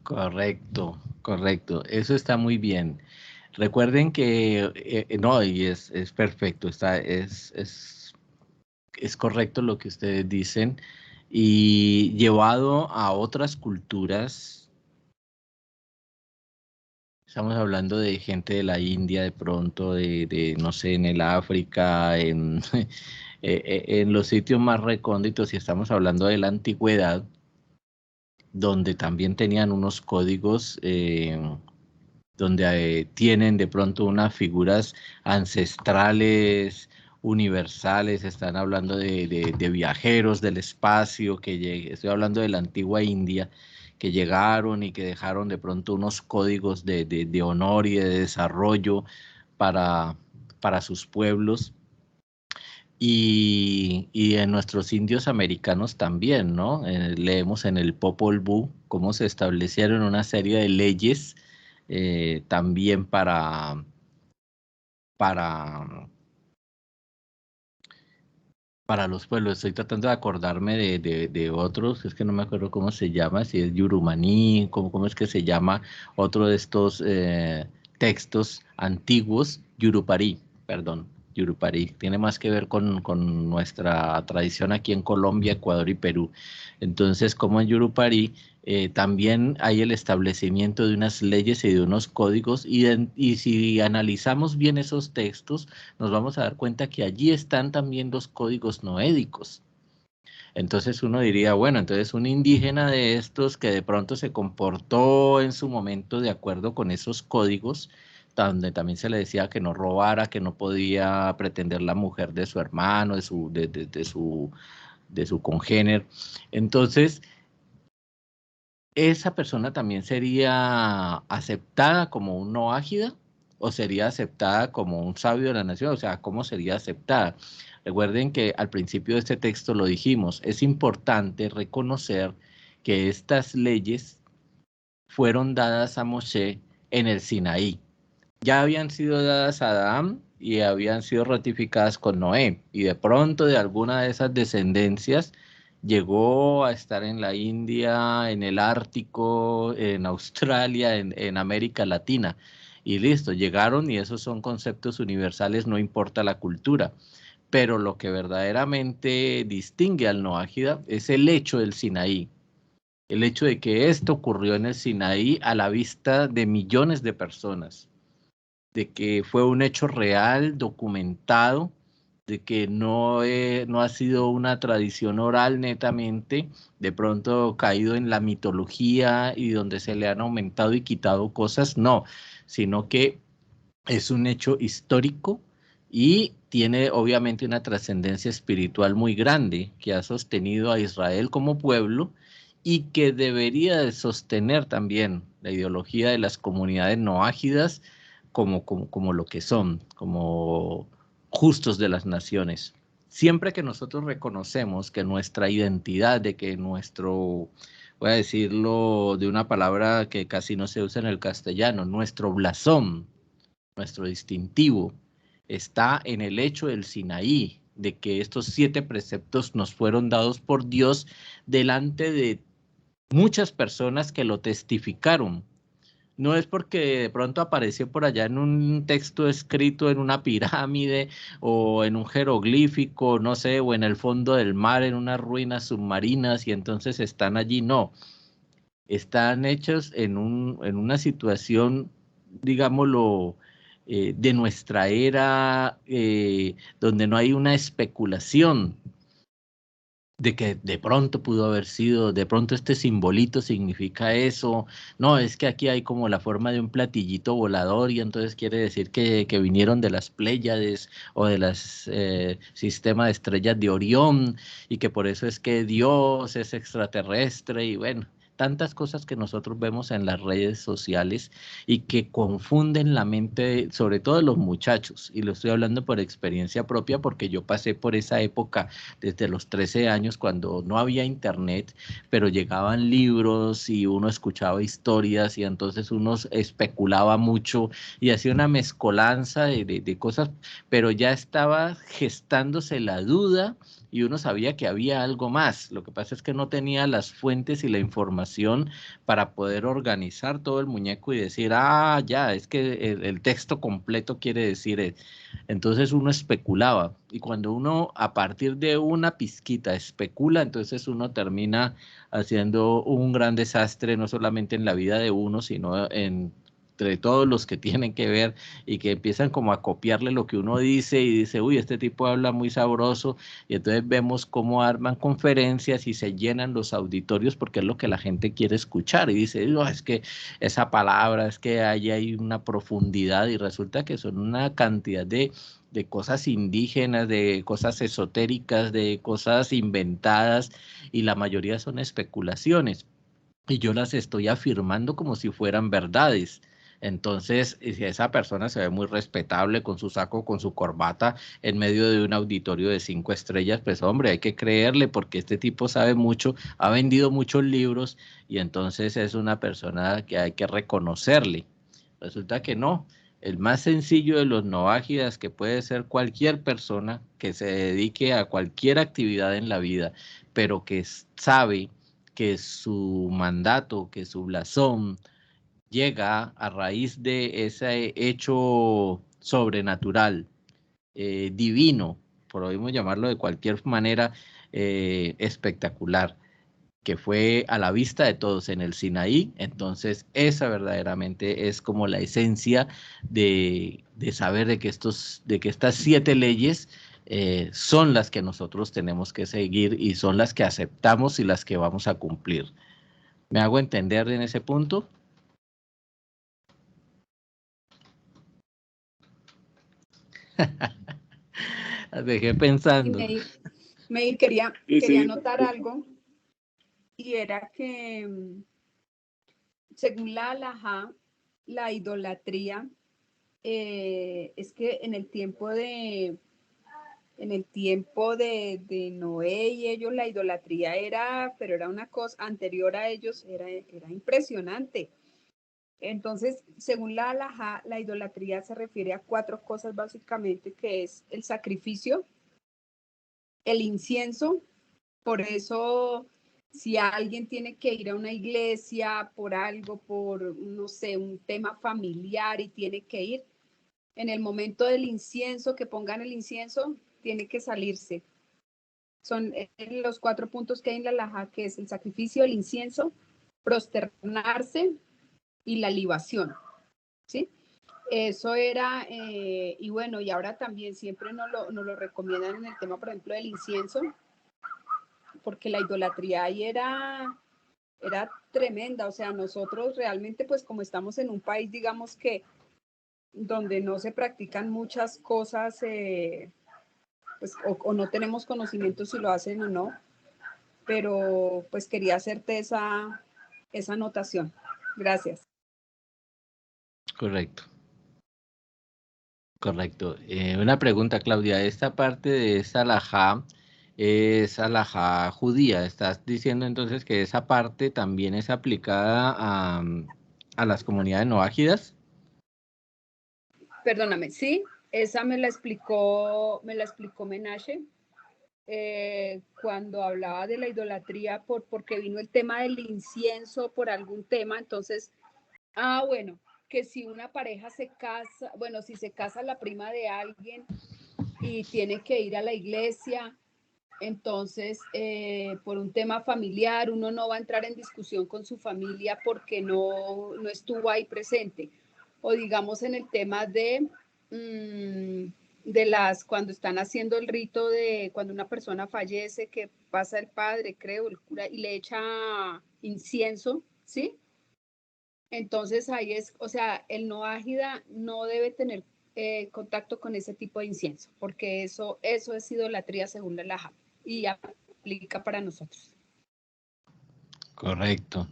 [SPEAKER 1] Correcto, correcto. Eso está muy bien. Recuerden que, no, y es perfecto, es correcto lo que ustedes dicen, y llevado a otras culturas, estamos hablando de gente de la India, de pronto, no sé, en el África, en los sitios más recónditos, y estamos hablando de la antigüedad, donde también tenían unos códigos, donde tienen de pronto unas figuras ancestrales, universales, están hablando de viajeros del espacio, estoy hablando de la antigua India, que llegaron y que dejaron de pronto unos códigos de honor y de desarrollo para, para sus pueblos. Y en nuestros indios americanos también, ¿no? Leemos en el Popol Vuh cómo se establecieron una serie de leyes también para, para los pueblos. Estoy tratando de acordarme de otros, es que no me acuerdo cómo se llama, si es Yurumaní, cómo es que se llama otro de estos textos antiguos, Yurupari, perdón. Yurupari. Tiene más que ver con nuestra tradición aquí en Colombia, Ecuador y Perú. Entonces, como en Yurupari, también hay el establecimiento de unas leyes y de unos códigos, y si analizamos bien esos textos, nos vamos a dar cuenta que allí están también los códigos noédicos. Entonces uno diría, bueno, entonces un indígena de estos que de pronto se comportó en su momento de acuerdo con esos códigos, donde también se le decía que no robara, que no podía pretender la mujer de su hermano, de su congénere. Entonces, ¿esa persona también sería aceptada como un no ágida o sería aceptada como un sabio de la nación? O sea, ¿cómo sería aceptada? Recuerden que al principio de este texto lo dijimos, es importante reconocer que estas leyes fueron dadas a Moshe en el Sinaí. Ya habían sido dadas a Adán y habían sido ratificadas con Noé, y de pronto de alguna de esas descendencias llegó a estar en la India, en el Ártico, en Australia, en América Latina, y listo, llegaron, y esos son conceptos universales, no importa la cultura. Pero lo que verdaderamente distingue al Noágida es el hecho del Sinaí, el hecho de que esto ocurrió en el Sinaí a la vista de millones de personas, de que fue un hecho real, documentado, de que no ha sido una tradición oral netamente, de pronto caído en la mitología y donde se le han aumentado y quitado cosas, no, sino que es un hecho histórico y tiene obviamente una trascendencia espiritual muy grande que ha sostenido a Israel como pueblo y que debería de sostener también la ideología de las comunidades noágidas como lo que son, como justos de las naciones. Siempre que nosotros reconocemos que nuestra identidad, de que nuestro, voy a decirlo de una palabra que casi no se usa en el castellano, nuestro blasón, nuestro distintivo, está en el hecho del Sinaí, de que estos 7 preceptos nos fueron dados por Dios delante de muchas personas que lo testificaron. No es porque de pronto apareció por allá en un texto escrito en una pirámide o en un jeroglífico, no sé, o en el fondo del mar, en unas ruinas submarinas, y entonces están allí. No, están hechos en una situación, digámoslo, de nuestra era, donde no hay una especulación de que de pronto pudo haber sido, de pronto este simbolito significa eso. No, es que aquí hay como la forma de un platillito volador y entonces quiere decir que vinieron de las Pléyades o de las sistema de estrellas de Orión, y que por eso es que Dios es extraterrestre, y bueno, tantas cosas que nosotros vemos en las redes sociales y que confunden la mente, sobre todo de los muchachos, y lo estoy hablando por experiencia propia porque yo pasé por esa época desde los 13 años, cuando no había internet, pero llegaban libros y uno escuchaba historias, y entonces uno especulaba mucho y hacía una mezcolanza de cosas, pero ya estaba gestándose la duda y uno sabía que había algo más. Lo que pasa es que no tenía las fuentes y la información para poder organizar todo el muñeco y decir, ah, ya, es que el texto completo quiere decir. Entonces uno especulaba, y cuando uno a partir de una pizquita especula, entonces uno termina haciendo un gran desastre, no solamente en la vida de uno, sino entre todos los que tienen que ver, y que empiezan como a copiarle lo que uno dice y dice, uy, este tipo habla muy sabroso, y entonces vemos cómo arman conferencias y se llenan los auditorios porque es lo que la gente quiere escuchar, y dice, no, es que esa palabra, es que hay una profundidad, y resulta que son una cantidad de cosas indígenas, de cosas esotéricas, de cosas inventadas, y la mayoría son especulaciones, y yo las estoy afirmando como si fueran verdades. Entonces, si esa persona se ve muy respetable con su saco, con su corbata, en medio de un auditorio de 5 estrellas, pues hombre, hay que creerle porque este tipo sabe mucho, ha vendido muchos libros, y entonces es una persona que hay que reconocerle. Resulta que no. El más sencillo de los noágidas, que puede ser cualquier persona que se dedique a cualquier actividad en la vida, pero que sabe que su mandato, que su blasón llega a raíz de ese hecho sobrenatural, divino, podemos llamarlo de cualquier manera, espectacular, que fue a la vista de todos en el Sinaí. Entonces esa verdaderamente es como la esencia de saber de que estas 7 leyes son las que nosotros tenemos que seguir y son las que aceptamos y las que vamos a cumplir. ¿Me hago entender en ese punto? Las dejé pensando.
[SPEAKER 2] Meir quería anotar algo, y era que según la halajá, la idolatría es que en el tiempo de Noé y ellos, la idolatría pero era una cosa anterior a ellos, era impresionante. Entonces, según la halajá, la idolatría se refiere a 4 cosas básicamente, que es el sacrificio, el incienso. Por eso, si alguien tiene que ir a una iglesia por algo, por, no sé, un tema familiar y tiene que ir, en el momento del incienso, que pongan el incienso, tiene que salirse. Son los 4 puntos que hay en la halajá, que es el sacrificio, el incienso, prosternarse y la libación, ¿sí? Eso era, y bueno, y ahora también siempre nos lo recomiendan en el tema, por ejemplo, del incienso, porque la idolatría ahí era tremenda. O sea, nosotros realmente, pues como estamos en un país, digamos que donde no se practican muchas cosas, pues o no tenemos conocimiento si lo hacen o no, pero pues quería hacerte esa anotación. Gracias.
[SPEAKER 1] Correcto. Correcto. Una pregunta, Claudia. Esta parte de esa halajá es halajá judía. ¿Estás diciendo entonces que esa parte también es aplicada a las comunidades no ágidas?
[SPEAKER 2] Perdóname, sí, esa me la explicó Menashe, cuando hablaba de la idolatría, porque vino el tema del incienso por algún tema. Entonces, bueno, que si una pareja se casa, bueno, si se casa la prima de alguien y tiene que ir a la iglesia, entonces por un tema familiar uno no va a entrar en discusión con su familia porque no estuvo ahí presente. O digamos en el tema de cuando están haciendo el rito de cuando una persona fallece, que pasa el padre, creo, el cura, y le echa incienso, ¿sí? Entonces ahí es, o sea, el no ágida no debe tener contacto con ese tipo de incienso, porque eso es idolatría según la halajá y aplica para nosotros.
[SPEAKER 1] Correcto.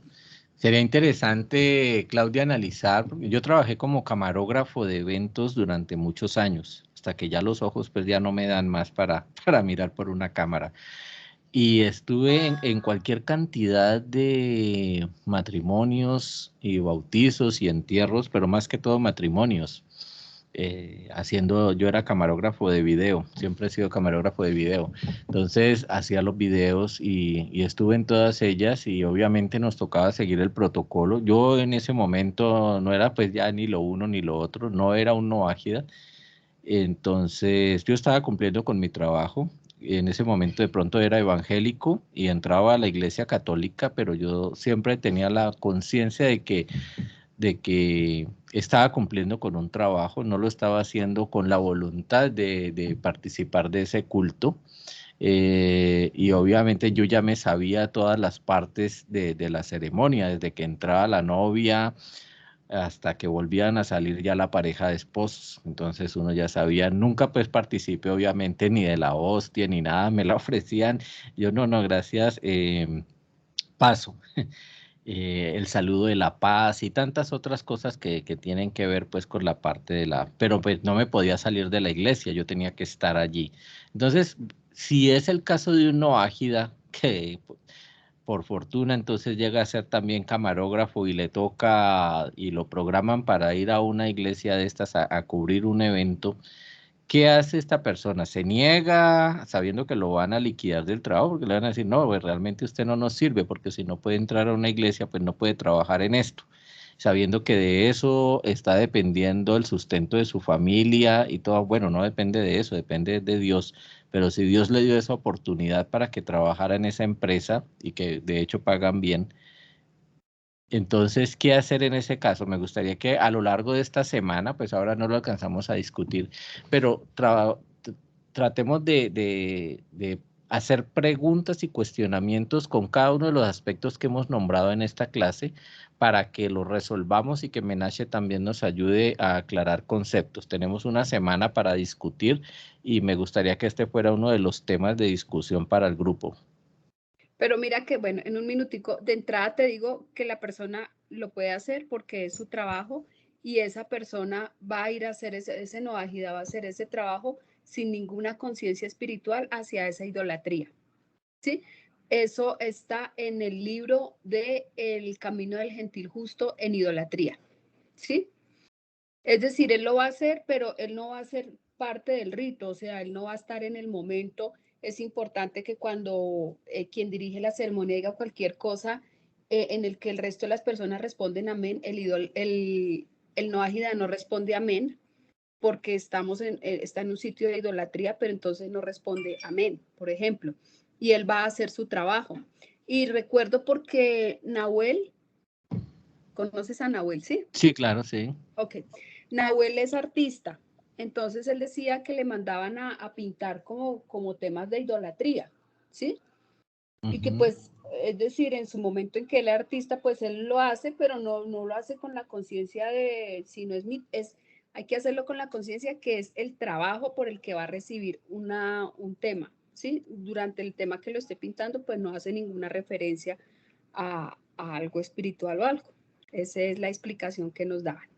[SPEAKER 1] Sería interesante, Claudia, analizar. Yo trabajé como camarógrafo de eventos durante muchos años, hasta que ya los ojos pues ya no me dan más para mirar por una cámara. Y estuve en cualquier cantidad de matrimonios y bautizos y entierros, pero más que todo matrimonios. Yo era camarógrafo de video, siempre he sido camarógrafo de video. Entonces hacía los videos y estuve en todas ellas y obviamente nos tocaba seguir el protocolo. Yo en ese momento no era pues ya ni lo uno ni lo otro, no era un no ágida. Entonces yo estaba cumpliendo con mi trabajo. En ese momento de pronto era evangélico y entraba a la iglesia católica, pero yo siempre tenía la conciencia de que estaba cumpliendo con un trabajo, no lo estaba haciendo con la voluntad de participar de ese culto. Y obviamente yo ya me sabía todas las partes de la ceremonia, desde que entraba la novia hasta que volvían a salir ya la pareja de esposos. Entonces uno ya sabía, nunca pues participé obviamente ni de la hostia ni nada, me la ofrecían. Yo no, gracias, paso. El saludo de la paz y tantas otras cosas que tienen que ver pues con la parte pero pues no me podía salir de la iglesia, yo tenía que estar allí. Entonces, si es el caso de un no ágida, que por fortuna entonces llega a ser también camarógrafo y le toca y lo programan para ir a una iglesia de estas a cubrir un evento. ¿Qué hace esta persona? ¿Se niega sabiendo que lo van a liquidar del trabajo? Porque le van a decir, no, pues realmente usted no nos sirve, porque si no puede entrar a una iglesia, pues no puede trabajar en esto. sabiendo que de eso está dependiendo el sustento de su familia y todo. Bueno, no depende de eso, depende de Dios, pero si Dios le dio esa oportunidad para que trabajara en esa empresa y que de hecho pagan bien, entonces, ¿qué hacer en ese caso? Me gustaría que a lo largo de esta semana, pues ahora no lo alcanzamos a discutir, pero tratemos de hacer preguntas y cuestionamientos con cada uno de los aspectos que hemos nombrado en esta clase para que los resolvamos y que Menashe también nos ayude a aclarar conceptos. Tenemos una semana para discutir y me gustaría que este fuera uno de los temas de discusión para el grupo.
[SPEAKER 2] Pero mira que, bueno, en un minutico, de entrada te digo que la persona lo puede hacer porque es su trabajo y esa persona va a ir a hacer ese Noahida, va a hacer ese trabajo sin ninguna conciencia espiritual hacia esa idolatría, ¿sí? Eso está en el libro de El Camino del Gentil Justo en Idolatría, ¿sí? Es decir, él lo va a hacer, pero él no va a ser parte del rito, o sea, él no va a estar en el momento. Es importante que cuando quien dirige la ceremonia diga cualquier cosa en el que el resto de las personas responden amén, el noágida no responde amén porque está en un sitio de idolatría, pero entonces no responde amén, por ejemplo, y él va a hacer su trabajo. Y recuerdo porque Nahuel, ¿conoces a Nahuel, sí?
[SPEAKER 1] Sí, claro, sí.
[SPEAKER 2] Ok. Nahuel es artista, entonces él decía que le mandaban a pintar como temas de idolatría, ¿sí? Y que pues, es decir, en su momento en que él es artista, pues él lo hace, pero no lo hace con la conciencia de, si no hay que hacerlo con la conciencia que es el trabajo por el que va a recibir un tema, ¿sí? Durante el tema que lo esté pintando, pues no hace ninguna referencia a algo espiritual o algo. Esa es la explicación que nos daban.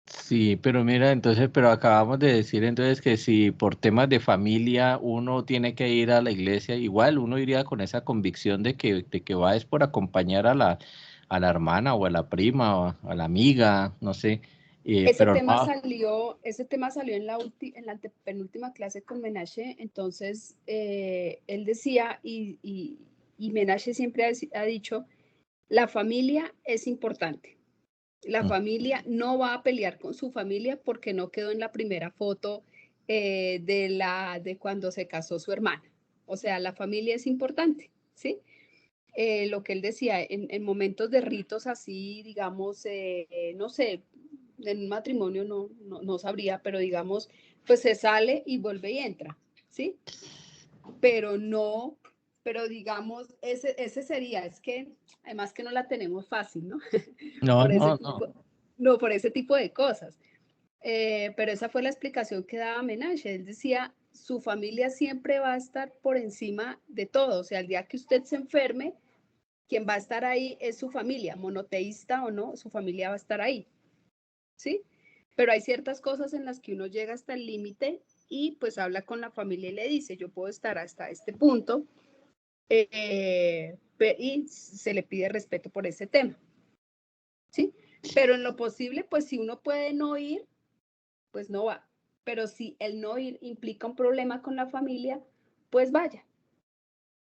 [SPEAKER 1] Sí, pero mira, entonces, pero acabamos de decir entonces que si por temas de familia uno tiene que ir a la iglesia, igual uno iría con esa convicción de que va es por acompañar a la hermana o a la prima o a la amiga, no sé,
[SPEAKER 2] Ese
[SPEAKER 1] pero
[SPEAKER 2] tema
[SPEAKER 1] no.
[SPEAKER 2] salió, ese tema salió en la penúltima clase con Menashe, entonces él decía, y Menashe siempre ha dicho, la familia es importante. La familia no va a pelear con su familia porque no quedó en la primera foto de cuando se casó su hermana. O sea, la familia es importante, ¿sí? Lo que él decía, en momentos de ritos así, digamos, no sé, en un matrimonio no sabría, pero digamos, pues se sale y vuelve y entra, ¿sí? Pero no, pero digamos, ese sería, es que además que no la tenemos fácil, ¿no?
[SPEAKER 1] No,
[SPEAKER 2] por ese
[SPEAKER 1] no, no.
[SPEAKER 2] tipo, no, por ese tipo de cosas. Pero esa fue la explicación que daba Menashe. Él decía, su familia siempre va a estar por encima de todo. O sea, el día que usted se enferme, quien va a estar ahí es su familia, monoteísta o no, su familia va a estar ahí, ¿sí? Pero hay ciertas cosas en las que uno llega hasta el límite y pues habla con la familia y le dice, yo puedo estar hasta este punto y se le pide respeto por ese tema, ¿sí? Pero en lo posible, pues si uno puede no ir, pues no va. Pero si el no ir implica un problema con la familia, pues vaya.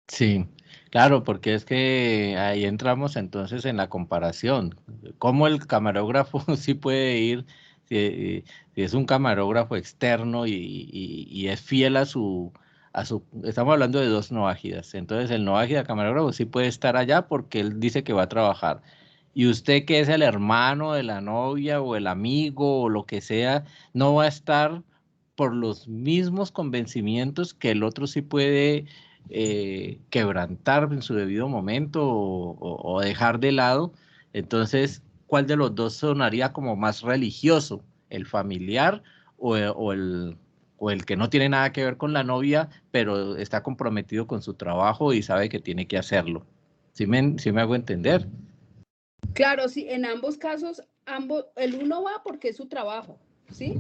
[SPEAKER 1] Sí, claro, porque es que ahí entramos entonces en la comparación. ¿Cómo el camarógrafo sí puede ir, si es un camarógrafo externo y es fiel estamos hablando de dos noágidas, entonces el noágida camarógrafo sí puede estar allá porque él dice que va a trabajar. Y usted que es el hermano de la novia o el amigo o lo que sea, no va a estar por los mismos convencimientos que el otro sí puede quebrantar en su debido momento o dejar de lado. Entonces, ¿cuál de los dos sonaría como más religioso? ¿El familiar o el que no tiene nada que ver con la novia, pero está comprometido con su trabajo y sabe que tiene que hacerlo? ¿Sí me hago entender?
[SPEAKER 2] Claro, sí, en ambos casos, el uno va porque es su trabajo, ¿sí?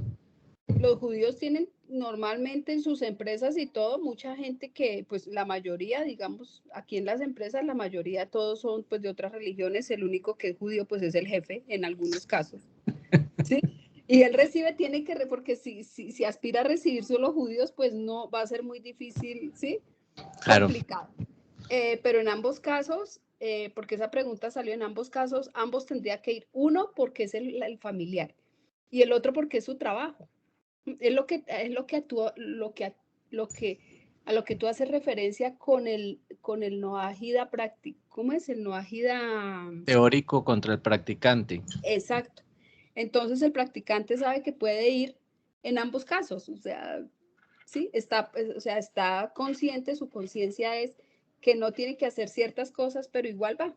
[SPEAKER 2] Los judíos tienen normalmente en sus empresas y todo, mucha gente que, pues la mayoría, digamos, aquí en las empresas, la mayoría todos son pues de otras religiones, el único que es judío pues es el jefe en algunos casos, ¿sí? Y él tiene que, porque si aspira a recibir solo judíos, pues no, va a ser muy difícil, ¿sí?
[SPEAKER 1] Claro.
[SPEAKER 2] Complicado. Pero en ambos casos, porque esa pregunta salió en ambos casos, ambos tendría que ir, uno porque es el familiar y el otro porque es su trabajo. Es lo que a lo que tú haces referencia con el no agida práctico. ¿Cómo es el no agida?
[SPEAKER 1] Teórico contra el practicante.
[SPEAKER 2] Exacto. Entonces el practicante sabe que puede ir en ambos casos, o sea, sí, está consciente, su conciencia es que no tiene que hacer ciertas cosas, pero igual va.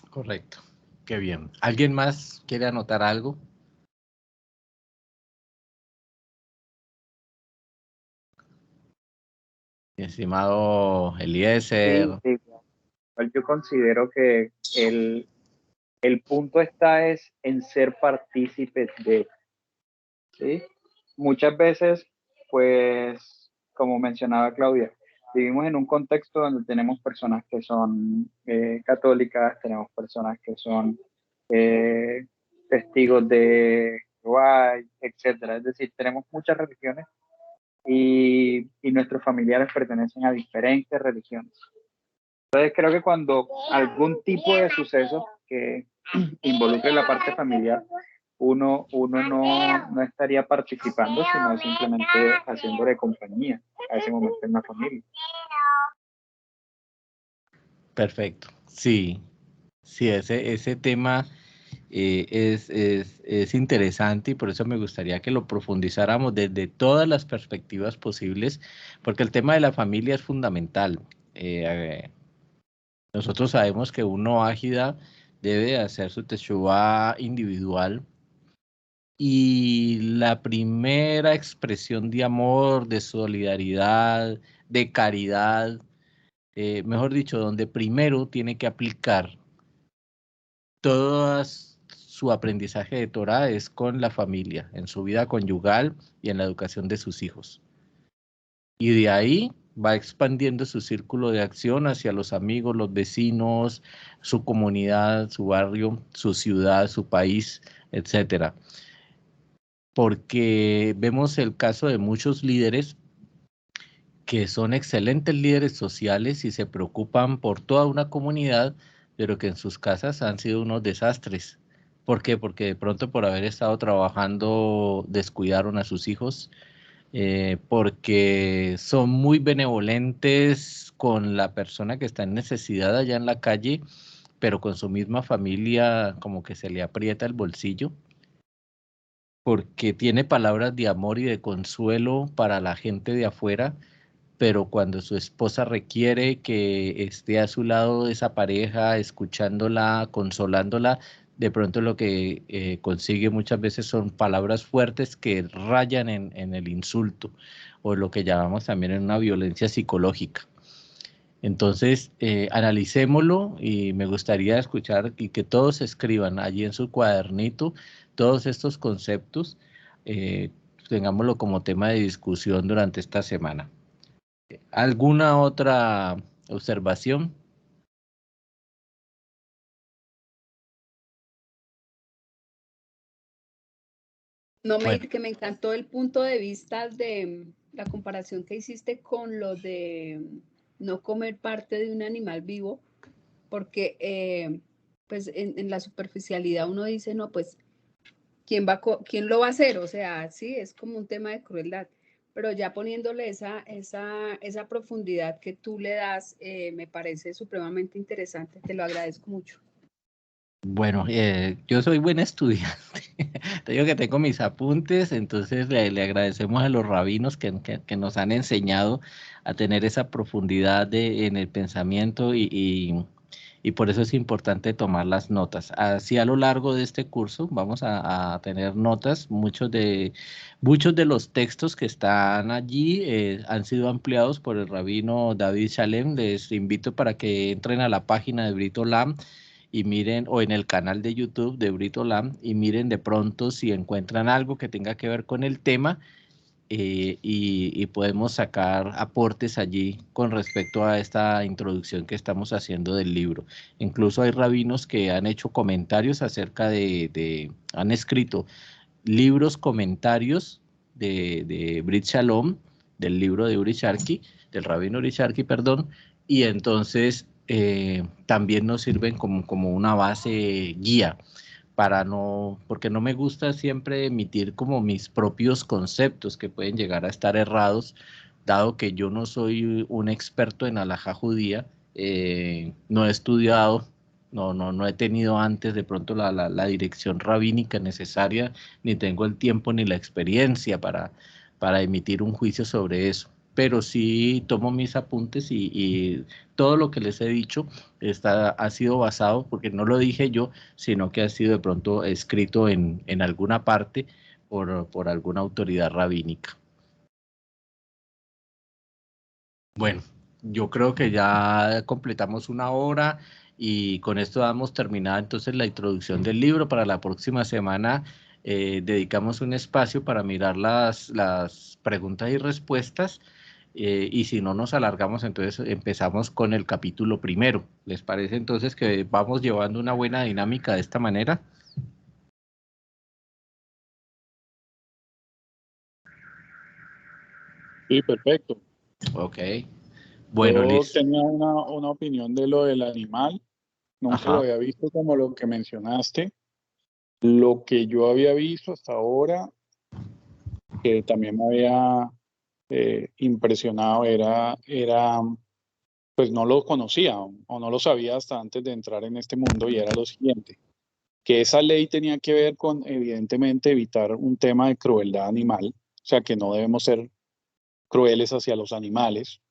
[SPEAKER 1] Correcto. Qué bien. ¿Alguien más quiere anotar algo? Mi estimado Eliezer.
[SPEAKER 4] Sí, yo considero que el punto está es en ser partícipes de, ¿sí? Muchas veces, pues, como mencionaba Claudia, vivimos en un contexto donde tenemos personas que son católicas, tenemos personas que son testigos de Jehová, etcétera. Es decir, tenemos muchas religiones y nuestros familiares pertenecen a diferentes religiones. Entonces creo que cuando algún tipo de suceso que involucre la parte familiar, uno no estaría participando, sino simplemente haciéndole compañía a ese momento en la familia.
[SPEAKER 1] Perfecto. Sí, sí, ese tema es interesante y por eso me gustaría que lo profundizáramos desde todas las perspectivas posibles, porque el tema de la familia es fundamental. Nosotros sabemos que uno ágida debe hacer su teshuvá individual y la primera expresión de amor, de solidaridad, de caridad, mejor dicho, donde primero tiene que aplicar todo su aprendizaje de Torah es con la familia, en su vida conyugal y en la educación de sus hijos. Y de ahí va expandiendo su círculo de acción hacia los amigos, los vecinos, su comunidad, su barrio, su ciudad, su país, etcétera. Porque vemos el caso de muchos líderes que son excelentes líderes sociales y se preocupan por toda una comunidad, pero que en sus casas han sido unos desastres. ¿Por qué? Porque de pronto por haber estado trabajando descuidaron a sus hijos, porque son muy benevolentes con la persona que está en necesidad allá en la calle, pero con su misma familia como que se le aprieta el bolsillo, porque tiene palabras de amor y de consuelo para la gente de afuera, pero cuando su esposa requiere que esté a su lado de esa pareja, escuchándola, consolándola, de pronto lo que consigue muchas veces son palabras fuertes que rayan en el insulto o lo que llamamos también en una violencia psicológica. Entonces, analicémoslo y me gustaría escuchar y que todos escriban allí en su cuadernito todos estos conceptos, tengámoslo como tema de discusión durante esta semana. ¿Alguna otra observación?
[SPEAKER 2] No,
[SPEAKER 1] Bueno,
[SPEAKER 2] que me encantó el punto de vista de la comparación que hiciste con lo de no comer parte de un animal vivo, porque pues en la superficialidad uno dice, no, pues, ¿quién lo va a hacer? O sea, sí, es como un tema de crueldad, pero ya poniéndole esa profundidad que tú le das, me parece supremamente interesante, te lo agradezco mucho.
[SPEAKER 1] bueno, yo soy buen estudiante, te digo que tengo mis apuntes, entonces le agradecemos a los rabinos que nos han enseñado a tener esa profundidad en el pensamiento y por eso es importante tomar las notas. Así a lo largo de este curso vamos a tener notas, muchos de los textos que están allí han sido ampliados por el rabino David Shalem. Les invito para que entren a la página de Brit Olam y miren, o en el canal de YouTube de Brit Olam, y miren de pronto si encuentran algo que tenga que ver con el tema, y podemos sacar aportes allí con respecto a esta introducción que estamos haciendo del libro. Incluso hay rabinos que han hecho comentarios acerca han escrito libros, comentarios de Brit Shalom, del libro de Uri Sharkey, del rabino Uri Sharkey, perdón, y entonces también nos sirven como una base guía, porque no me gusta siempre emitir como mis propios conceptos que pueden llegar a estar errados, dado que yo no soy un experto en alajá judía, no he estudiado, no he tenido antes de pronto la dirección rabínica necesaria, ni tengo el tiempo ni la experiencia para emitir un juicio sobre eso. Pero sí tomo mis apuntes y todo lo que les he dicho ha sido basado, porque no lo dije yo, sino que ha sido de pronto escrito en alguna parte por alguna autoridad rabínica. Bueno, yo creo que ya completamos 1 hora y con esto damos terminada entonces la introducción del libro. Para la próxima semana dedicamos un espacio para mirar las preguntas y respuestas. Y si no nos alargamos, entonces empezamos con el capítulo primero. ¿Les parece entonces que vamos llevando una buena dinámica de esta manera?
[SPEAKER 3] Sí, perfecto.
[SPEAKER 1] Ok. Bueno,
[SPEAKER 3] Yo
[SPEAKER 1] listo.
[SPEAKER 3] tenía una opinión de lo del animal, nunca lo
[SPEAKER 1] Ajá.
[SPEAKER 3] había visto como lo que mencionaste. Lo que yo había visto hasta ahora, que también me había impresionado, pues no lo conocía o no lo sabía hasta antes de entrar en este mundo, y era lo siguiente, que esa ley tenía que ver con, evidentemente, evitar un tema de crueldad animal, o sea, que no debemos ser crueles hacia los animales,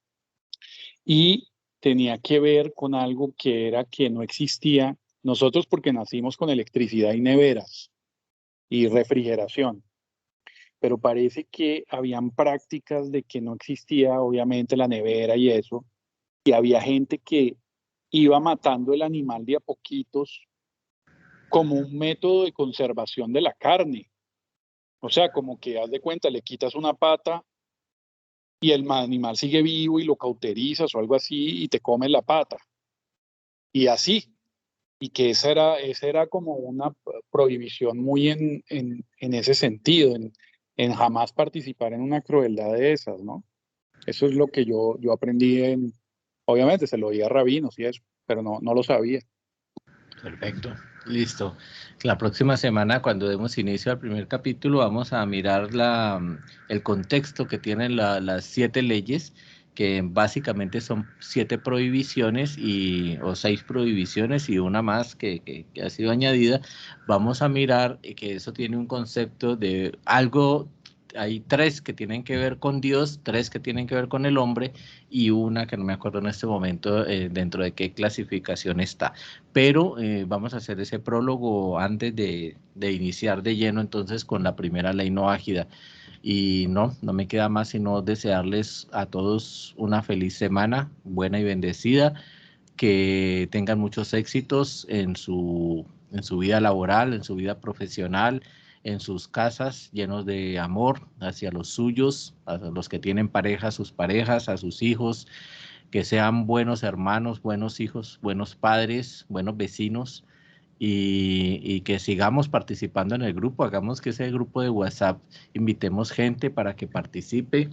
[SPEAKER 3] y tenía que ver con algo que era que no existía nosotros porque nacimos con electricidad y neveras y refrigeración, pero parece que habían prácticas de que no existía obviamente la nevera y eso, y había gente que iba matando el animal de a poquitos como un método de conservación de la carne. O sea, como que haz de cuenta, le quitas una pata y el animal sigue vivo y lo cauterizas o algo así y te comes la pata. Y así. Y que esa era como una prohibición muy en ese sentido, en jamás participar en una crueldad de esas, ¿no? Eso es lo que yo aprendí obviamente se lo oía a rabinos y eso, pero no lo sabía.
[SPEAKER 1] Perfecto, listo. La próxima semana, cuando demos inicio al primer capítulo, vamos a mirar el contexto que tienen las 7 leyes, que básicamente son 7 prohibiciones o 6 prohibiciones y una más que ha sido añadida. Vamos a mirar que eso tiene un concepto de algo. Hay 3 que tienen que ver con Dios, 3 que tienen que ver con el hombre y una que no me acuerdo en este momento dentro de qué clasificación está. Pero vamos a hacer ese prólogo antes de iniciar de lleno entonces con la primera ley no ágida. Y no me queda más sino desearles a todos una feliz semana, buena y bendecida, que tengan muchos éxitos en su vida laboral, en su vida profesional, en sus casas, llenos de amor hacia los suyos, a los que tienen pareja, sus parejas, a sus hijos, que sean buenos hermanos, buenos hijos, buenos padres, buenos vecinos y que sigamos participando en el grupo, hagamos que ese grupo de WhatsApp, invitemos gente para que participe.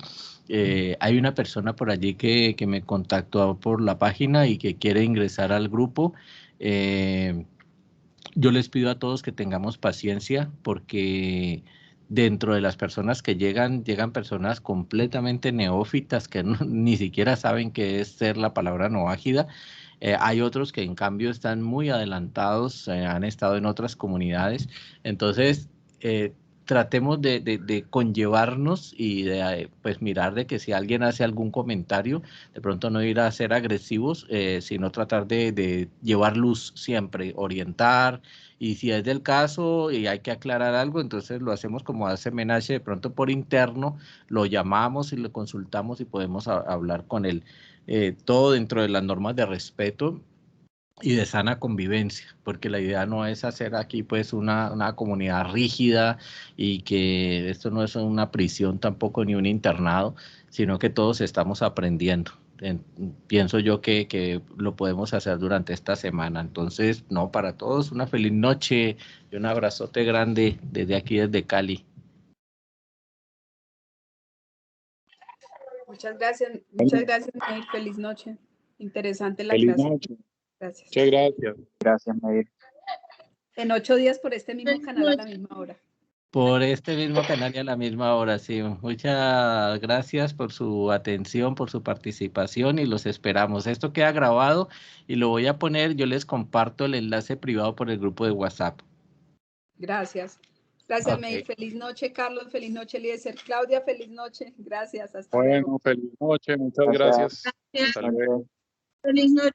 [SPEAKER 1] Hay una persona por allí que me contactó por la página y que quiere ingresar al grupo. Yo les pido a todos que tengamos paciencia porque dentro de las personas que llegan personas completamente neófitas que ni siquiera saben qué es ser la palabra no ágida. Hay otros que en cambio están muy adelantados, han estado en otras comunidades. Entonces, tratemos de conllevarnos y de pues mirar de que si alguien hace algún comentario, de pronto no ir a ser agresivos, sino tratar de llevar luz siempre, orientar, y si es del caso y hay que aclarar algo, entonces lo hacemos como hace Menache, de pronto por interno, lo llamamos y lo consultamos y podemos hablar con él. Todo dentro de las normas de respeto y de sana convivencia, porque la idea no es hacer aquí pues una comunidad rígida y que esto no es una prisión tampoco ni un internado, sino que todos estamos aprendiendo. Pienso yo que lo podemos hacer durante esta semana. Entonces, no, para todos una feliz noche y un abrazote grande desde aquí, desde Cali.
[SPEAKER 2] Muchas gracias, Neil. Feliz noche. Interesante la
[SPEAKER 3] Feliz
[SPEAKER 2] clase.
[SPEAKER 3] noche.
[SPEAKER 2] Gracias.
[SPEAKER 3] Muchas gracias.
[SPEAKER 4] Gracias, Medir.
[SPEAKER 2] En 8 días por este mismo canal a la misma hora.
[SPEAKER 1] Por este mismo canal y a la misma hora, sí. Muchas gracias por su atención, por su participación y los esperamos. Esto queda grabado y lo voy a poner, yo les comparto el enlace privado por el grupo de WhatsApp.
[SPEAKER 2] Gracias. Gracias,
[SPEAKER 1] Ok.
[SPEAKER 2] Meir. Feliz noche, Carlos. Feliz noche, Eliezer. Claudia, feliz noche. Gracias. Hasta
[SPEAKER 3] Bueno,
[SPEAKER 2] luego.
[SPEAKER 3] feliz noche. Muchas
[SPEAKER 4] Gracias.
[SPEAKER 3] gracias. Hasta luego.
[SPEAKER 5] Feliz noche.